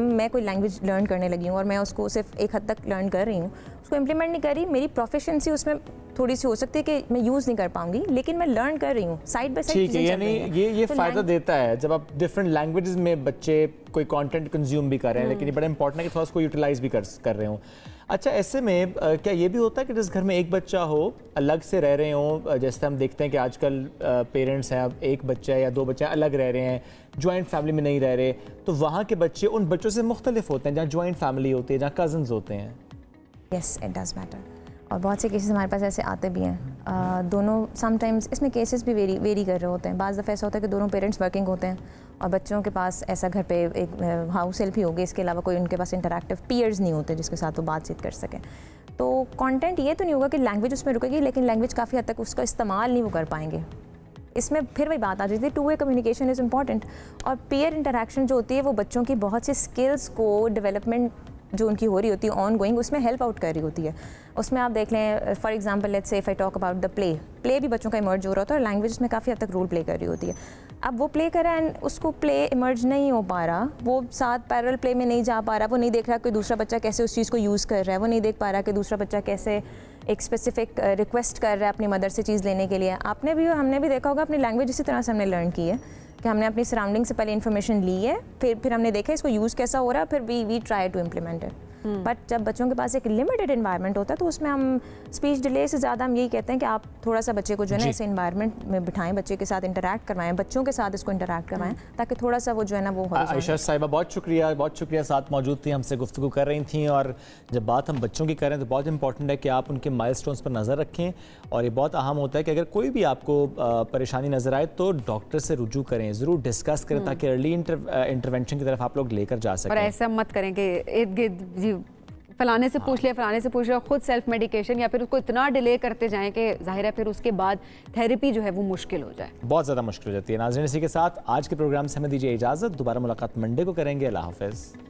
मैं कोई लैंग्वेज लर्न करने लगी हूँ और मैं उसको सिर्फ एक हद तक लर्न कर रही हूँ, उसको इम्प्लीमेंट नहीं कर रही, मेरी प्रोफिशिएंसी उसमें थोड़ी सी हो सकती है कि मैं यूज़ नहीं कर पाऊंगी, लेकिन मैं लर्न कर रही हूँ साइड बाय साइड।
ठीक है, यानी ये तो फ़ायदा देता है जब आप डिफरेंट लैंग्वेजेस में बच्चे कोई कंटेंट कंज्यूम भी कर रहे हैं, लेकिन ये बड़ा इंपॉर्टेंट है कि थोड़ा उसको यूटिलाइज भी कर रहे हों। अच्छा, ऐसे में क्या ये भी होता है कि जिस घर में एक बच्चा हो, अलग से रह रहे हों, जैसे हम देखते हैं कि आजकल पेरेंट्स हैं, अब एक बच्चा या 2 बच्चे अलग रह रहे हैं, जॉइंट फैमिली में नहीं रह रहे, तो वहाँ के बच्चे उन बच्चों से मुख्तलिफ होते हैं जहाँ जॉइंट फैमिली होती है, जहाँ कज़न्स होते हैं?
यस, इट डज़ मैटर, और बहुत से केसेस हमारे पास ऐसे आते भी हैं। दोनों समटाइम्स इसमें केसेस भी वेरी कर रहे होते हैं। बाज़ दफ़ा ऐसा होता है कि दोनों पेरेंट्स वर्किंग होते हैं और बच्चों के पास ऐसा घर पे एक हाउस हेल्प ही होगी, इसके अलावा कोई उनके पास इंटरैक्टिव पीयर्स नहीं होते जिसके साथ वो बातचीत कर सकें। तो कंटेंट ये तो नहीं होगा कि लैंग्वेज उसमें रुकेगी, लेकिन लैंग्वेज काफ़ी हद तक उसका इस्तेमाल नहीं वो कर पाएंगे। इसमें फिर वही बात आ जाती है, 2-वे कम्युनिकेशन इज़ इम्पॉर्टेंट, और पीयर इंटरैक्शन जो होती है वो बच्चों की बहुत सी स्किल्स को डेवलपमेंट जो उनकी हो रही होती है ऑन गोइंग, उसमें हेल्प आउट कर रही होती है। उसमें आप देख लें, for example let's say if I talk about the play भी बच्चों का इमर्ज हो रहा होता है, और लैंग्वेज उसमें काफ़ी हद तक रोल प्ले कर रही होती है। अब वो प्ले कर रहा है एंड उसको प्ले इमर्ज नहीं हो पा रहा, वो साथ पैरेलल प्ले में नहीं जा पा रहा, वो नहीं देख रहा कि दूसरा बच्चा कैसे उस चीज़ को यूज़ कर रहा है, वो नहीं देख पा रहा कि दूसरा बच्चा कैसे एक स्पेसिफिक रिक्वेस्ट कर रहा है अपनी मदर से चीज़ लेने के लिए। हमने भी देखा होगा, अपनी लैंग्वेज इसी तरह से हमने लर्न की है कि हमने अपनी सराउंडिंग से पहले इन्फॉर्मेशन ली है, फिर हमने देखा इसको यूज़ कैसा हो रहा है, फिर we try to implement it. But जब बच्चों के पास एक लिमिटेड इन्वायरमेंट होता है तो उसमें हम स्पीच डिले से ज़्यादा हम यही कहते हैं कि आप थोड़ा सा बच्चे को जो है ना ऐसे इन्वायरमेंट में बिठाएं, बच्चे के साथ इंटरैक्ट करवाएं, बच्चों के साथ इसको इंटरैक्ट करवाएं, ताकि थोड़ा सा वो जो है ना वो हो।
आयशा साहिबा, बहुत शुक्रिया साथ मौजूद थी, हमसे गुफ्तगू कर रही थी। और जब बात हम बच्चों की करें तो बहुत इंपॉर्टेंट है कि आप उनके माइलस्टोन्स पर नज़र रखें, और ये बहुत अहम होता है कि अगर कोई भी आपको परेशानी नज़र आए तो डॉक्टर से रुजू करें, ज़रूर डिस्कस करें, ताकि अर्ली इंटरवेंशन की तरफ आप लोग लेकर जा सकें।
और ऐसा मत करें कि इर्द गिर्द फलाने से पूछ लिया, खुद सेल्फ मेडिकेशन, या फिर उसको इतना डिले करते जाएं कि जाहिर है फिर उसके बाद थेरेपी जो है वो मुश्किल हो जाए, बहुत ज़्यादा मुश्किल हो जाती है। नाज़रीन, इसी के साथ आज के प्रोग्राम से हमें दीजिए इजाज़त, दोबारा मुलाकात मंडे को करेंगे। अल्लाह हाफ़िज़।